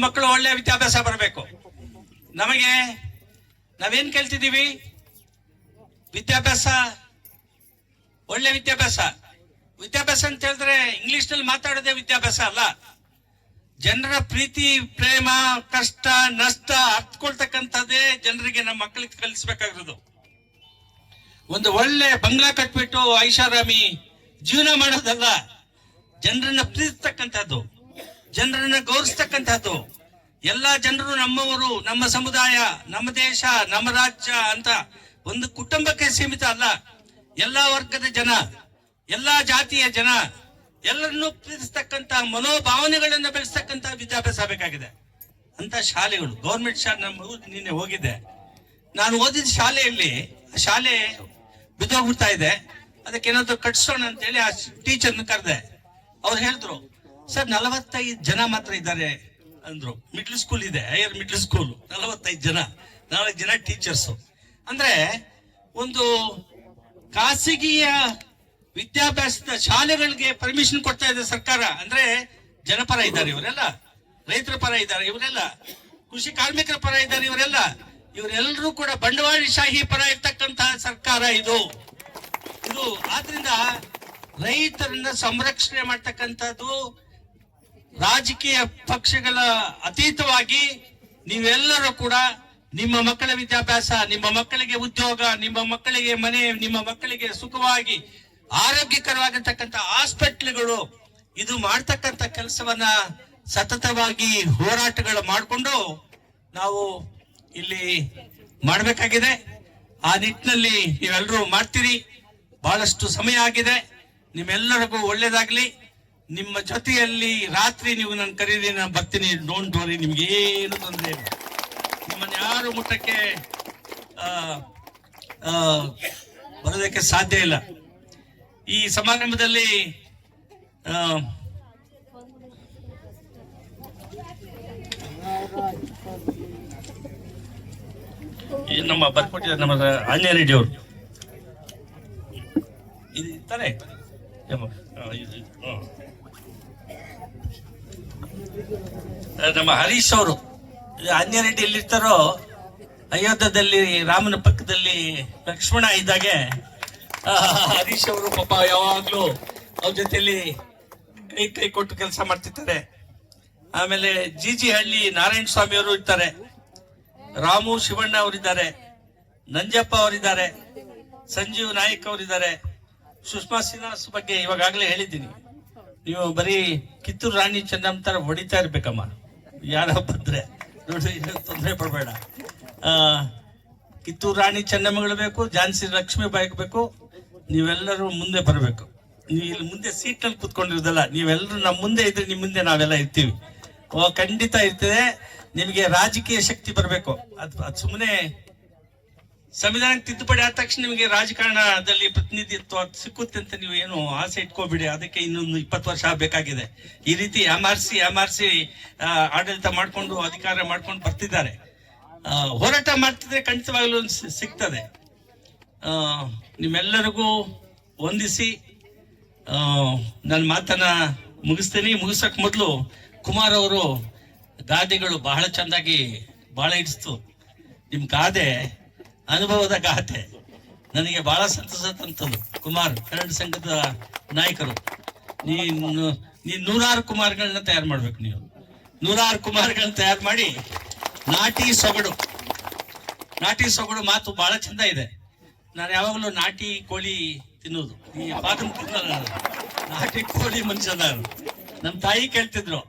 ಮಕ್ಕಳು ಒಳ್ಳೆಯ ವಿದ್ಯಾಭ್ಯಾಸ ಬರಬೇಕು. ನಮಗೆ ನಾವೇನ್ ಕೇಳ್ತಿದ್ದೀವಿ? ವಿದ್ಯಾಭ್ಯಾಸ, ಒಳ್ಳೆ ವಿದ್ಯಾಭ್ಯಾಸ ಅಂತ ಹೇಳಿದ್ರೆ ಇಂಗ್ಲಿಷ್ ನಲ್ಲಿ ಮಾತಾಡೋದೇ ವಿದ್ಯಾಭ್ಯಾಸ ಅಲ್ಲ. ಜನರ ಪ್ರೀತಿ, ಪ್ರೇಮ, ಕಷ್ಟ, ನಷ್ಟ ಅರ್ಥಕೊಳ್ತಕ್ಕಂಥದ್ದೇ ಜನರಿಗೆ ನಮ್ಮ ಮಕ್ಕಳಿಗೆ ಕಲಿಸ್ಬೇಕಾಗಿರೋದು. ಒಂದು ಒಳ್ಳೆ ಬಂಗ್ಲಾ ಕಟ್ಬಿಟ್ಟು ಐಷಾರಾಮಿ ಜೀವನ ಮಾಡೋದಲ್ಲ, ಜನರನ್ನ ಪ್ರೀತಿಸ್ತಕ್ಕಂಥದ್ದು, ಜನರನ್ನ ಗೌರವಿಸ್ತಕ್ಕಂಥದ್ದು. ಎಲ್ಲಾ ಜನರು ನಮ್ಮವರು, ನಮ್ಮ ಸಮುದಾಯ, ನಮ್ಮ ದೇಶ, ನಮ್ಮ ರಾಜ್ಯ ಅಂತ ಒಂದು ಕುಟುಂಬಕ್ಕೆ ಸೀಮಿತ ಅಲ್ಲ. ಎಲ್ಲಾ ವರ್ಗದ ಜನ, ಎಲ್ಲಾ ಜಾತಿಯ ಜನ, ಎಲ್ಲರನ್ನೂ ಪ್ರೀತಿಸ್ತಕ್ಕಂತ ಮನೋಭಾವನೆಗಳನ್ನ ಬೆಳೆಸ್ತಕ್ಕಂತ ವಿದ್ಯಾಭ್ಯಾಸ ಬೇಕಾಗಿದೆ ಅಂತ ಶಾಲೆಗಳು. ಗೌರ್ಮೆಂಟ್ ಶಾಲೆ ನಮ್ಮ ನಿನ್ನೆ ಹೋಗಿದ್ದೆ. ನಾನು ಓದಿದ ಶಾಲೆಯಲ್ಲಿ ಶಾಲೆ ಬಿದ್ದೋಗ್ಬಿಡ್ತಾ ಇದೆ, ಅದಕ್ಕೆ ಏನಾದ್ರು ಕಟ್ಸೋಣ ಅಂತೇಳಿ ಆ ಟೀಚರ್ನ ಕರೆದೆ. ಅವ್ರು ಹೇಳಿದ್ರು, ಸರ್ 45 ಜನ ಮಾತ್ರ ಇದ್ದಾರೆ ಅಂದ್ರು. ಮಿಡ್ಲ್ ಸ್ಕೂಲ್ ಇದೆ, ಹೈಯರ್ ಮಿಡ್ಲ್ ಸ್ಕೂಲ್, 45 ಜನ, 4 ಜನ ಟೀಚರ್ಸ್. ಅಂದ್ರೆ ಒಂದು ಖಾಸಗಿಯ ವಿದ್ಯಾಭ್ಯಾಸದ ಶಾಲೆಗಳಿಗೆ ಪರ್ಮಿಷನ್ ಕೊಡ್ತಾ ಇದೆ ಸರ್ಕಾರ. ಅಂದ್ರೆ ಜನಪರ ಇದ್ದಾರೆ ಇವರೆಲ್ಲ, ರೈತರ ಪರ ಇದ್ದಾರೆ ಇವರೆಲ್ಲ, ಕೃಷಿ ಕಾರ್ಮಿಕರ ಪರ ಇದ್ದಾರೆ ಇವರೆಲ್ಲರೂ ಕೂಡ ಬಂಡವಾಳಶಾಹಿ ಪರ ಇರ್ತಕ್ಕಂತಹ ಸರ್ಕಾರ ಇದು. ಆದ್ರಿಂದ ರೈತರನ್ನ ಸಂರಕ್ಷಣೆ ಮಾಡ್ತಕ್ಕಂಥದ್ದು ರಾಜಕೀಯ ಪಕ್ಷಗಳ ಅತೀತವಾಗಿ ನೀವೆಲ್ಲರೂ ಕೂಡ ನಿಮ್ಮ ಮಕ್ಕಳ ವಿದ್ಯಾಭ್ಯಾಸ, ನಿಮ್ಮ ಮಕ್ಕಳಿಗೆ ಉದ್ಯೋಗ, ನಿಮ್ಮ ಮಕ್ಕಳಿಗೆ ಮನೆ, ನಿಮ್ಮ ಮಕ್ಕಳಿಗೆ ಸುಖವಾಗಿ ಆರೋಗ್ಯಕರವಾಗಿರ್ತಕ್ಕಂಥ ಹಾಸ್ಪಿಟ್ಲ್ಗಳು, ಇದು ಮಾಡ್ತಕ್ಕಂಥ ಕೆಲಸವನ್ನ ಸತತವಾಗಿ ಹೋರಾಟಗಳು ಮಾಡಿಕೊಂಡು ನಾವು ಇಲ್ಲಿ ಮಾಡಬೇಕಾಗಿದೆ. ಆ ನಿಟ್ಟಿನಲ್ಲಿ ನೀವೆಲ್ಲರೂ ಮಾಡ್ತೀರಿ. ಬಹಳಷ್ಟು ಸಮಯ ಆಗಿದೆ. ನಿಮ್ಮೆಲ್ಲರಿಗೂ ಒಳ್ಳೇದಾಗ್ಲಿ. ನಿಮ್ಮ ಜೊತೆಯಲ್ಲಿ ರಾತ್ರಿ ನೀವು ನನ್ನ ಕರೀರಿ, ನಾನು ಬರ್ತೀನಿ. ಡೋಂಟ್ ವರಿ, ನಿಮ್ಗೆ ಏನು ತೊಂದರೆ ಇಲ್ಲ. ನಿಮ್ಮನ್ನ ಯಾರು ಮುಟ್ಟಕ್ಕೆ ಬರೋದಕ್ಕೆ ಸಾಧ್ಯ ಇಲ್ಲ. ಈ ಸಮಾರಂಭದಲ್ಲಿ ನಮ್ಮ ಬರ್ಕೊಟ್ಟಿದ್ದಾರೆ ನಮ್ಮ ಆಂಜನೇಯ ರೆಡ್ಡಿ ಅವರು ಇರ್ತಾರೆ. ನಮ್ಮ ಹರೀಶ್ ಅವರು ಆಂಜನೇಯ ರೆಡ್ಡಿ ಎಲ್ಲಿರ್ತಾರೋ ಅಯೋಧ್ಯದಲ್ಲಿ ರಾಮನ ಪಕ್ಕದಲ್ಲಿ ಲಕ್ಷ್ಮಣ ಇದ್ದಾಗೆ ಹರೀಶ್ ಅವರು ಪಾಪ ಯಾವಾಗ್ಲೂ ಅವ್ರ ಜೊತೆಯಲ್ಲಿ ಕೈ ಕೊಟ್ಟು ಕೆಲಸ ಮಾಡ್ತಿರ್ತಾರೆ. ಆಮೇಲೆ ಜಿ ಹಳ್ಳಿ ನಾರಾಯಣ ಸ್ವಾಮಿ ಅವರು ಇರ್ತಾರೆ, ರಾಮು ಶಿವಣ್ಣ ಅವರಿದ್ದಾರೆ, ನಂಜಪ್ಪ ಅವರಿದ್ದಾರೆ, ಸಂಜೀವ್ ನಾಯಕ್ ಅವರಿದ್ದಾರೆ, ಸುಷ್ಮಾ ಶ್ರೀನಿವಾಸ್ ಬಗ್ಗೆ ಇವಾಗಲೇ ಹೇಳಿದ್ದೀನಿ. ನೀವು ಬರೀ ಕಿತ್ತೂರು ರಾಣಿ ಚೆನ್ನಮ್ಮ ತರ ಹೊಡಿತಾ ಇರ್ಬೇಕಮ್ಮ. ಯಾರ ಬಂದ್ರೆ ನೋಡಿ, ತೊಂದರೆ ಪಡಬೇಡ. ಕಿತ್ತೂರು ರಾಣಿ ಚೆನ್ನಮ್ಮಗಳು ಬೇಕು, ಝಾನ್ಸಿ ಲಕ್ಷ್ಮೀಬಾಯಿ ಬೇಕು. ನೀವೆಲ್ಲರೂ ಮುಂದೆ ಬರಬೇಕು. ನೀವು ಇಲ್ಲಿ ಮುಂದೆ ಸೀಟ್ ನಲ್ಲಿ ಕುತ್ಕೊಂಡಿರೋದಲ್ಲ, ನೀವೆಲ್ಲರೂ ನಮ್ಮ ಮುಂದೆ ಇದ್ರೆ ನಿಮ್ಮ ಮುಂದೆ ನಾವೆಲ್ಲ ಇರ್ತೀವಿ. ಖಂಡಿತ ಇರ್ತದೆ. ನಿಮಗೆ ರಾಜಕೀಯ ಶಕ್ತಿ ಬರಬೇಕು. ಅದು ಸುಮ್ಮನೆ ಸಂವಿಧಾನಕ್ಕೆ ತಿದ್ದುಪಡಿ ಆದ ತಕ್ಷಣ ನಿಮಗೆ ರಾಜಕಾರಣದಲ್ಲಿ ಪ್ರತಿನಿಧಿತ್ವ ಸಿಕ್ಕುತ್ತೆ ಅಂತ ನೀವು ಏನು ಆಸೆ ಇಟ್ಕೋಬಿಡಿ. ಅದಕ್ಕೆ ಇನ್ನೊಂದು 20 ವರ್ಷ ಬೇಕಾಗಿದೆ. ಈ ರೀತಿ ಯಾಮಾರಿಸಿ ಆಡಳಿತ ಮಾಡ್ಕೊಂಡು ಅಧಿಕಾರ ಮಾಡ್ಕೊಂಡು ಬರ್ತಿದ್ದಾರೆ. ಹೋರಾಟ ಮಾಡ್ತಿದ್ರೆ ಖಂಡಿತವಾಗ್ಲೂ ಸಿಗ್ತದೆ. ನಿಮ್ಮೆಲ್ಲರಿಗೂ ವಂದಿಸಿ ನನ್ನ ಮಾತನ್ನ ಮುಗಿಸ್ತೀನಿ. ಮುಗಿಸಕ್ ಮೊದಲು ಕುಮಾರ್ ಅವರು ಗಾದೆಗಳು ಬಹಳ ಚಂದಾಗಿ ಬಹಳ ಇಡಿಸ್ತು. ನಿಮ್ ಗಾದೆ ಅನುಭವದ ಗಾದೆ ನನಗೆ ಬಹಳ ಸಂತಸ ತಂತದ್ದು. ಕುಮಾರ್ ಕನ್ನಡ ಸಂಘದ ನಾಯಕರು, ನೀನು 100 ಕುಮಾರ್ಗಳನ್ನ ತಯಾರು ಮಾಡ್ಬೇಕು. ನೀವು 100 ಕುಮಾರ್ಗಳನ್ನ ತಯಾರು ಮಾಡಿ ನಾಟಿ ಸೊಗಡು ಮಾತು ಬಹಳ ಚಂದ ಇದೆ. ನಾನು ಯಾವಾಗಲೂ ನಾಟಿ ಕೋಳಿ ತಿನ್ನೋದು, ಈ ಬಾದಾಮ್ ತಿನ್ನಲ್ಲ. ನಾಟಿ ಕೋಳಿ ಮನುಷ್ಯ ನಾನು. ನಮ್ಮ ತಾಯಿ ಕೇಳ್ತಿದ್ರು,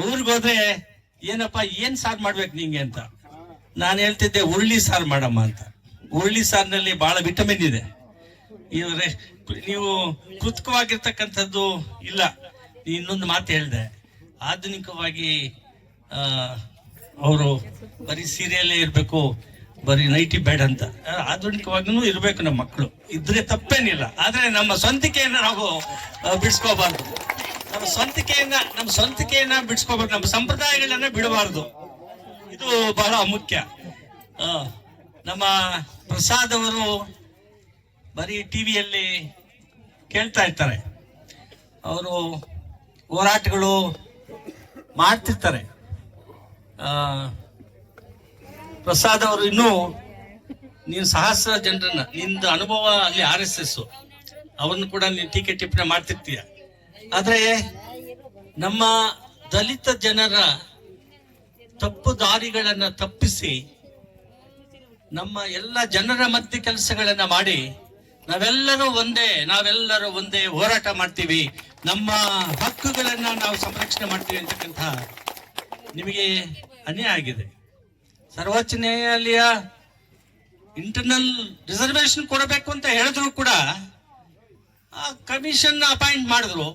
ಊರಿಗೆ ಹೋದ್ರೆ ಏನಪ್ಪ ಏನ್ ಸಾರು ಮಾಡ್ಬೇಕು ನಿಂಗೆ ಅಂತ. ನಾನು ಹೇಳ್ತಿದ್ದೆ ಉರುಳಿ ಸಾರು ಮಾಡಮ್ಮ ಅಂತ. ಉರುಳಿ ಸಾರಿನಲ್ಲಿ ಬಹಳ ವಿಟಮಿನ್ ಇದೆ. ನೀವು ಕೃತಕವಾಗಿರ್ತಕ್ಕಂಥದ್ದು ಇಲ್ಲ. ಇನ್ನೊಂದು ಮಾತು ಹೇಳಿದೆ, ಆಧುನಿಕವಾಗಿ ಅವರು ಬರೀ ಸೀರಿಯಲ್ಲೇ ಇರ್ಬೇಕು, ಬರೀ ನೈಟಿ ಬೇಡ ಅಂತ. ಆಧುನಿಕವಾಗಿನೂ ಇರ್ಬೇಕು ನಮ್ಮ ಮಕ್ಕಳು, ಇದ್ರೆ ತಪ್ಪೇನಿಲ್ಲ. ಆದ್ರೆ ನಮ್ಮ ಸ್ವಂತಿಕೆಯನ್ನ ನಾವು ಬಿಡಿಸ್ಕೋಬಾರ್ದು. ನಮ್ಮ ಸ್ವಂತಿಕೆಯನ್ನ ಬಿಡಿಸ್ಕೋಬೇಕು. ನಮ್ಮ ಸಂಪ್ರದಾಯಗಳನ್ನ ಬಿಡಬಾರ್ದು. ಇದು ಬಹಳ ಮುಖ್ಯ. ನಮ್ಮ ಪ್ರಸಾದ್ ಅವರು ಬರೀ ಟಿವಿಯಲ್ಲಿ ಕೇಳ್ತಾ ಇರ್ತಾರೆ, ಅವರು ಹೋರಾಟಗಳು ಮಾಡ್ತಿರ್ತಾರೆ. ಪ್ರಸಾದ್ ಅವರು ಇನ್ನೂ ನೀನು ಸಹಸ್ರ ಜನರನ್ನ, ನಿಂದು ಅನುಭವ ಅಲ್ಲಿ RSS ಅವನ್ನ ಕೂಡ ನೀನು ಟೀಕೆ ಟಿಪ್ಪಣಿ ಮಾಡ್ತಿರ್ತೀಯ. ಆದ್ರೆ ನಮ್ಮ ದಲಿತ ಜನರ ತಪ್ಪು ದಾರಿಗಳನ್ನ ತಪ್ಪಿಸಿ ನಮ್ಮ ಎಲ್ಲ ಜನರ ಮಧ್ಯೆ ಕೆಲಸಗಳನ್ನ ಮಾಡಿ ನಾವೆಲ್ಲರೂ ಒಂದೇ ಹೋರಾಟ ಮಾಡ್ತೀವಿ, ನಮ್ಮ ಹಕ್ಕುಗಳನ್ನ ನಾವು ಸಂರಕ್ಷಣೆ ಮಾಡ್ತೀವಿ ಅಂತಕ್ಕಂಥ ನಿಮಗೆ ಅನ್ಯಾಯ ಆಗಿದೆ. ಸರ್ವೋಚ್ಚ ನ್ಯಾಯಾಲಯ ಇಂಟರ್ನಲ್ ರಿಸರ್ವೇಶನ್ ಕೊಡಬೇಕು ಅಂತ ಹೇಳಿದ್ರು ಕೂಡ ಕಮಿಷನ್ ಅಪಾಯಿಂಟ್ ಮಾಡಿದ್ರು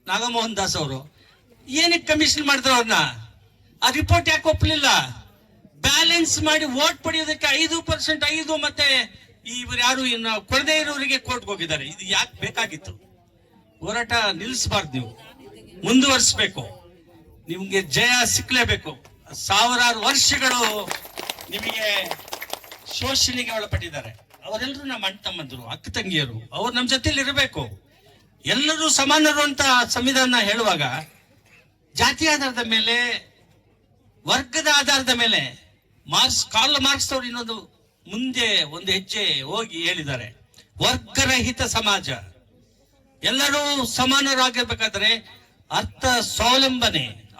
ನಾಗಮೋಹನ್ ದಾಸ್ ಅವರು. ಏನಕ್ಕೆ ಕಮಿಷನ್ ಮಾಡಿದ್ರು ಅವ್ರನ್ನ? ಆ ರಿಪೋರ್ಟ್ ಯಾಕೆ ಒಪ್ಪಲಿಲ್ಲ? ಬ್ಯಾಲೆನ್ಸ್ ಮಾಡಿ ವೋಟ್ ಪಡೆಯೋದಕ್ಕೆ 5% 5 ಮತ್ತೆ ಇವರು ಯಾರು ಇನ್ನು ಕೊಡದೇ ಇರೋರಿಗೆ ಕೋರ್ಟ್ಗೆ ಹೋಗಿದ್ದಾರೆ. ಇದು ಯಾಕೆ ಬೇಕಾಗಿತ್ತು? ಹೋರಾಟ ನಿಲ್ಲಿಸಬಾರ್ದು, ನೀವು ಮುಂದುವರಿಸಬೇಕು. ನಿಮ್ಗೆ ಜಯ ಸಿಕ್ಲೇಬೇಕು. ಸಾವಿರಾರು ವರ್ಷಗಳು ನಿಮಗೆ ಶೋಷಣೆಗೆ ಒಳಪಟ್ಟಿದ್ದಾರೆ. ಅವರೆಲ್ಲರೂ ನಮ್ಮ ಅಣ್ಣ ತಮ್ಮಂದರು, ಅಕ್ಕ ತಂಗಿಯರು, ಅವ್ರು ನಮ್ಮ ಜೊತೆಲಿ ಇರಬೇಕು. ಎಲ್ಲರೂ ಸಮಾನರು ಅಂತ ಸಂವಿಧಾನ ಹೇಳುವಾಗ ಜಾತಿ ಆಧಾರದ ಮೇಲೆ, ವರ್ಗದ ಆಧಾರದ ಮೇಲೆ ಕಾರ್ಲ್ ಮಾರ್ಕ್ಸ್ ಅವರು ಇನ್ನೊಂದು ಮುಂದೆ ಒಂದು ಹೆಜ್ಜೆ ಹೋಗಿ ಹೇಳಿದ್ದಾರೆ, ವರ್ಗರಹಿತ ಸಮಾಜ. ಎಲ್ಲರೂ ಸಮಾನರಾಗಿರ್ಬೇಕಾದ್ರೆ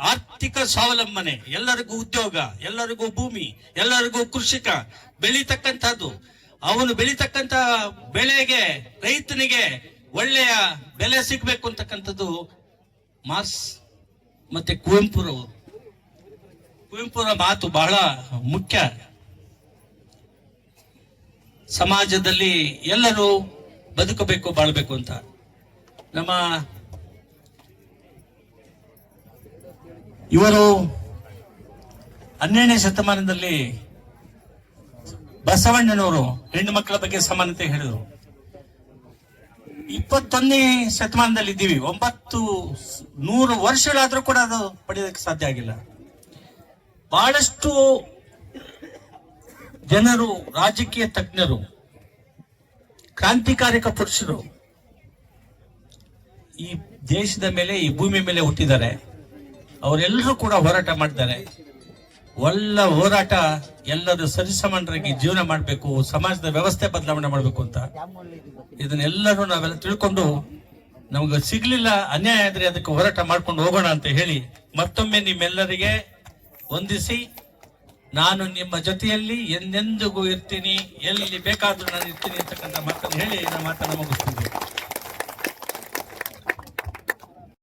ಆರ್ಥಿಕ ಸ್ವಾವಲಂಬನೆ, ಎಲ್ಲರಿಗೂ ಉದ್ಯೋಗ, ಎಲ್ಲರಿಗೂ ಭೂಮಿ, ಎಲ್ಲರಿಗೂ ಕೃಷಿಕ ಬೆಳೀತಕ್ಕಂಥದ್ದು. ಅವನು ಬೆಳೀತಕ್ಕಂಥ ಬೆಳೆಗೆ, ರೈತನಿಗೆ ಒಳ್ಳೆಯ ಬೆಲೆ ಸಿಗ್ಬೇಕು ಅಂತಕ್ಕಂಥದ್ದು ಮಾರ್ಕ್ಸ್ ಮತ್ತೆ ಕುವೆಂಪುರ ಮಾತು ಬಹಳ ಮುಖ್ಯ. ಸಮಾಜದಲ್ಲಿ ಎಲ್ಲರೂ ಬದುಕಬೇಕು, ಬಾಳ್ಬೇಕು ಅಂತ. ನಮ್ಮ ಇವರು 12ನೇ ಶತಮಾನದಲ್ಲಿ ಬಸವಣ್ಣನವರು ಹೆಣ್ಣು ಮಕ್ಕಳ ಬಗ್ಗೆ ಸಮಾನತೆ ಹೇಳಿದರು. 21ನೇ ಶತಮಾನದಲ್ಲಿ ಇದ್ದೀವಿ, 900 ವರ್ಷಗಳಾದ್ರೂ ಕೂಡ ಅದು ಪಡೆಯೋದಕ್ಕೆ ಸಾಧ್ಯ ಆಗಿಲ್ಲ. ಬಹಳಷ್ಟು ಜನರು, ರಾಜಕೀಯ ತಜ್ಞರು, ಕ್ರಾಂತಿಕಾರಕ ಪುರುಷರು ಈ ದೇಶದ ಮೇಲೆ, ಈ ಭೂಮಿ ಮೇಲೆ ಹುಟ್ಟಿದ್ದಾರೆ. ಅವರೆಲ್ಲರೂ ಕೂಡ ಹೋರಾಟ ಮಾಡಿದ್ದಾರೆ. ಒಳ್ಳೆ ಹೋರಾಟ, ಎಲ್ಲರೂ ಸರಿಸಮಾನರಾಗಿ ಜೀವನ ಮಾಡಬೇಕು, ಸಮಾಜದ ವ್ಯವಸ್ಥೆ ಬದಲಾವಣೆ ಮಾಡಬೇಕು ಅಂತ. ಇದನ್ನೆಲ್ಲರೂ ನಾವೆಲ್ಲ ತಿಳ್ಕೊಂಡು, ನಮ್ಗೆ ಸಿಗ್ಲಿಲ್ಲ, ಅನ್ಯಾಯ ಆದ್ರೆ ಅದಕ್ಕೆ ಹೋರಾಟ ಮಾಡ್ಕೊಂಡು ಹೋಗೋಣ ಅಂತ ಹೇಳಿ ಮತ್ತೊಮ್ಮೆ ನಿಮ್ಮೆಲ್ಲರಿಗೆ ವಂದಿಸಿ, ನಾನು ನಿಮ್ಮ ಜೊತೆಯಲ್ಲಿ ಎಂದೆಂದಿಗೂ ಇರ್ತೀನಿ, ಎಲ್ಲಿ ಬೇಕಾದ್ರೂ ನಾನು ಇರ್ತೀನಿ ಅಂತಕ್ಕಂಥ ಮಾತನ್ನು ಹೇಳಿ ನನ್ನ ಮಾತನ್ನು ಮುಗಿಸ್ತೀನಿ.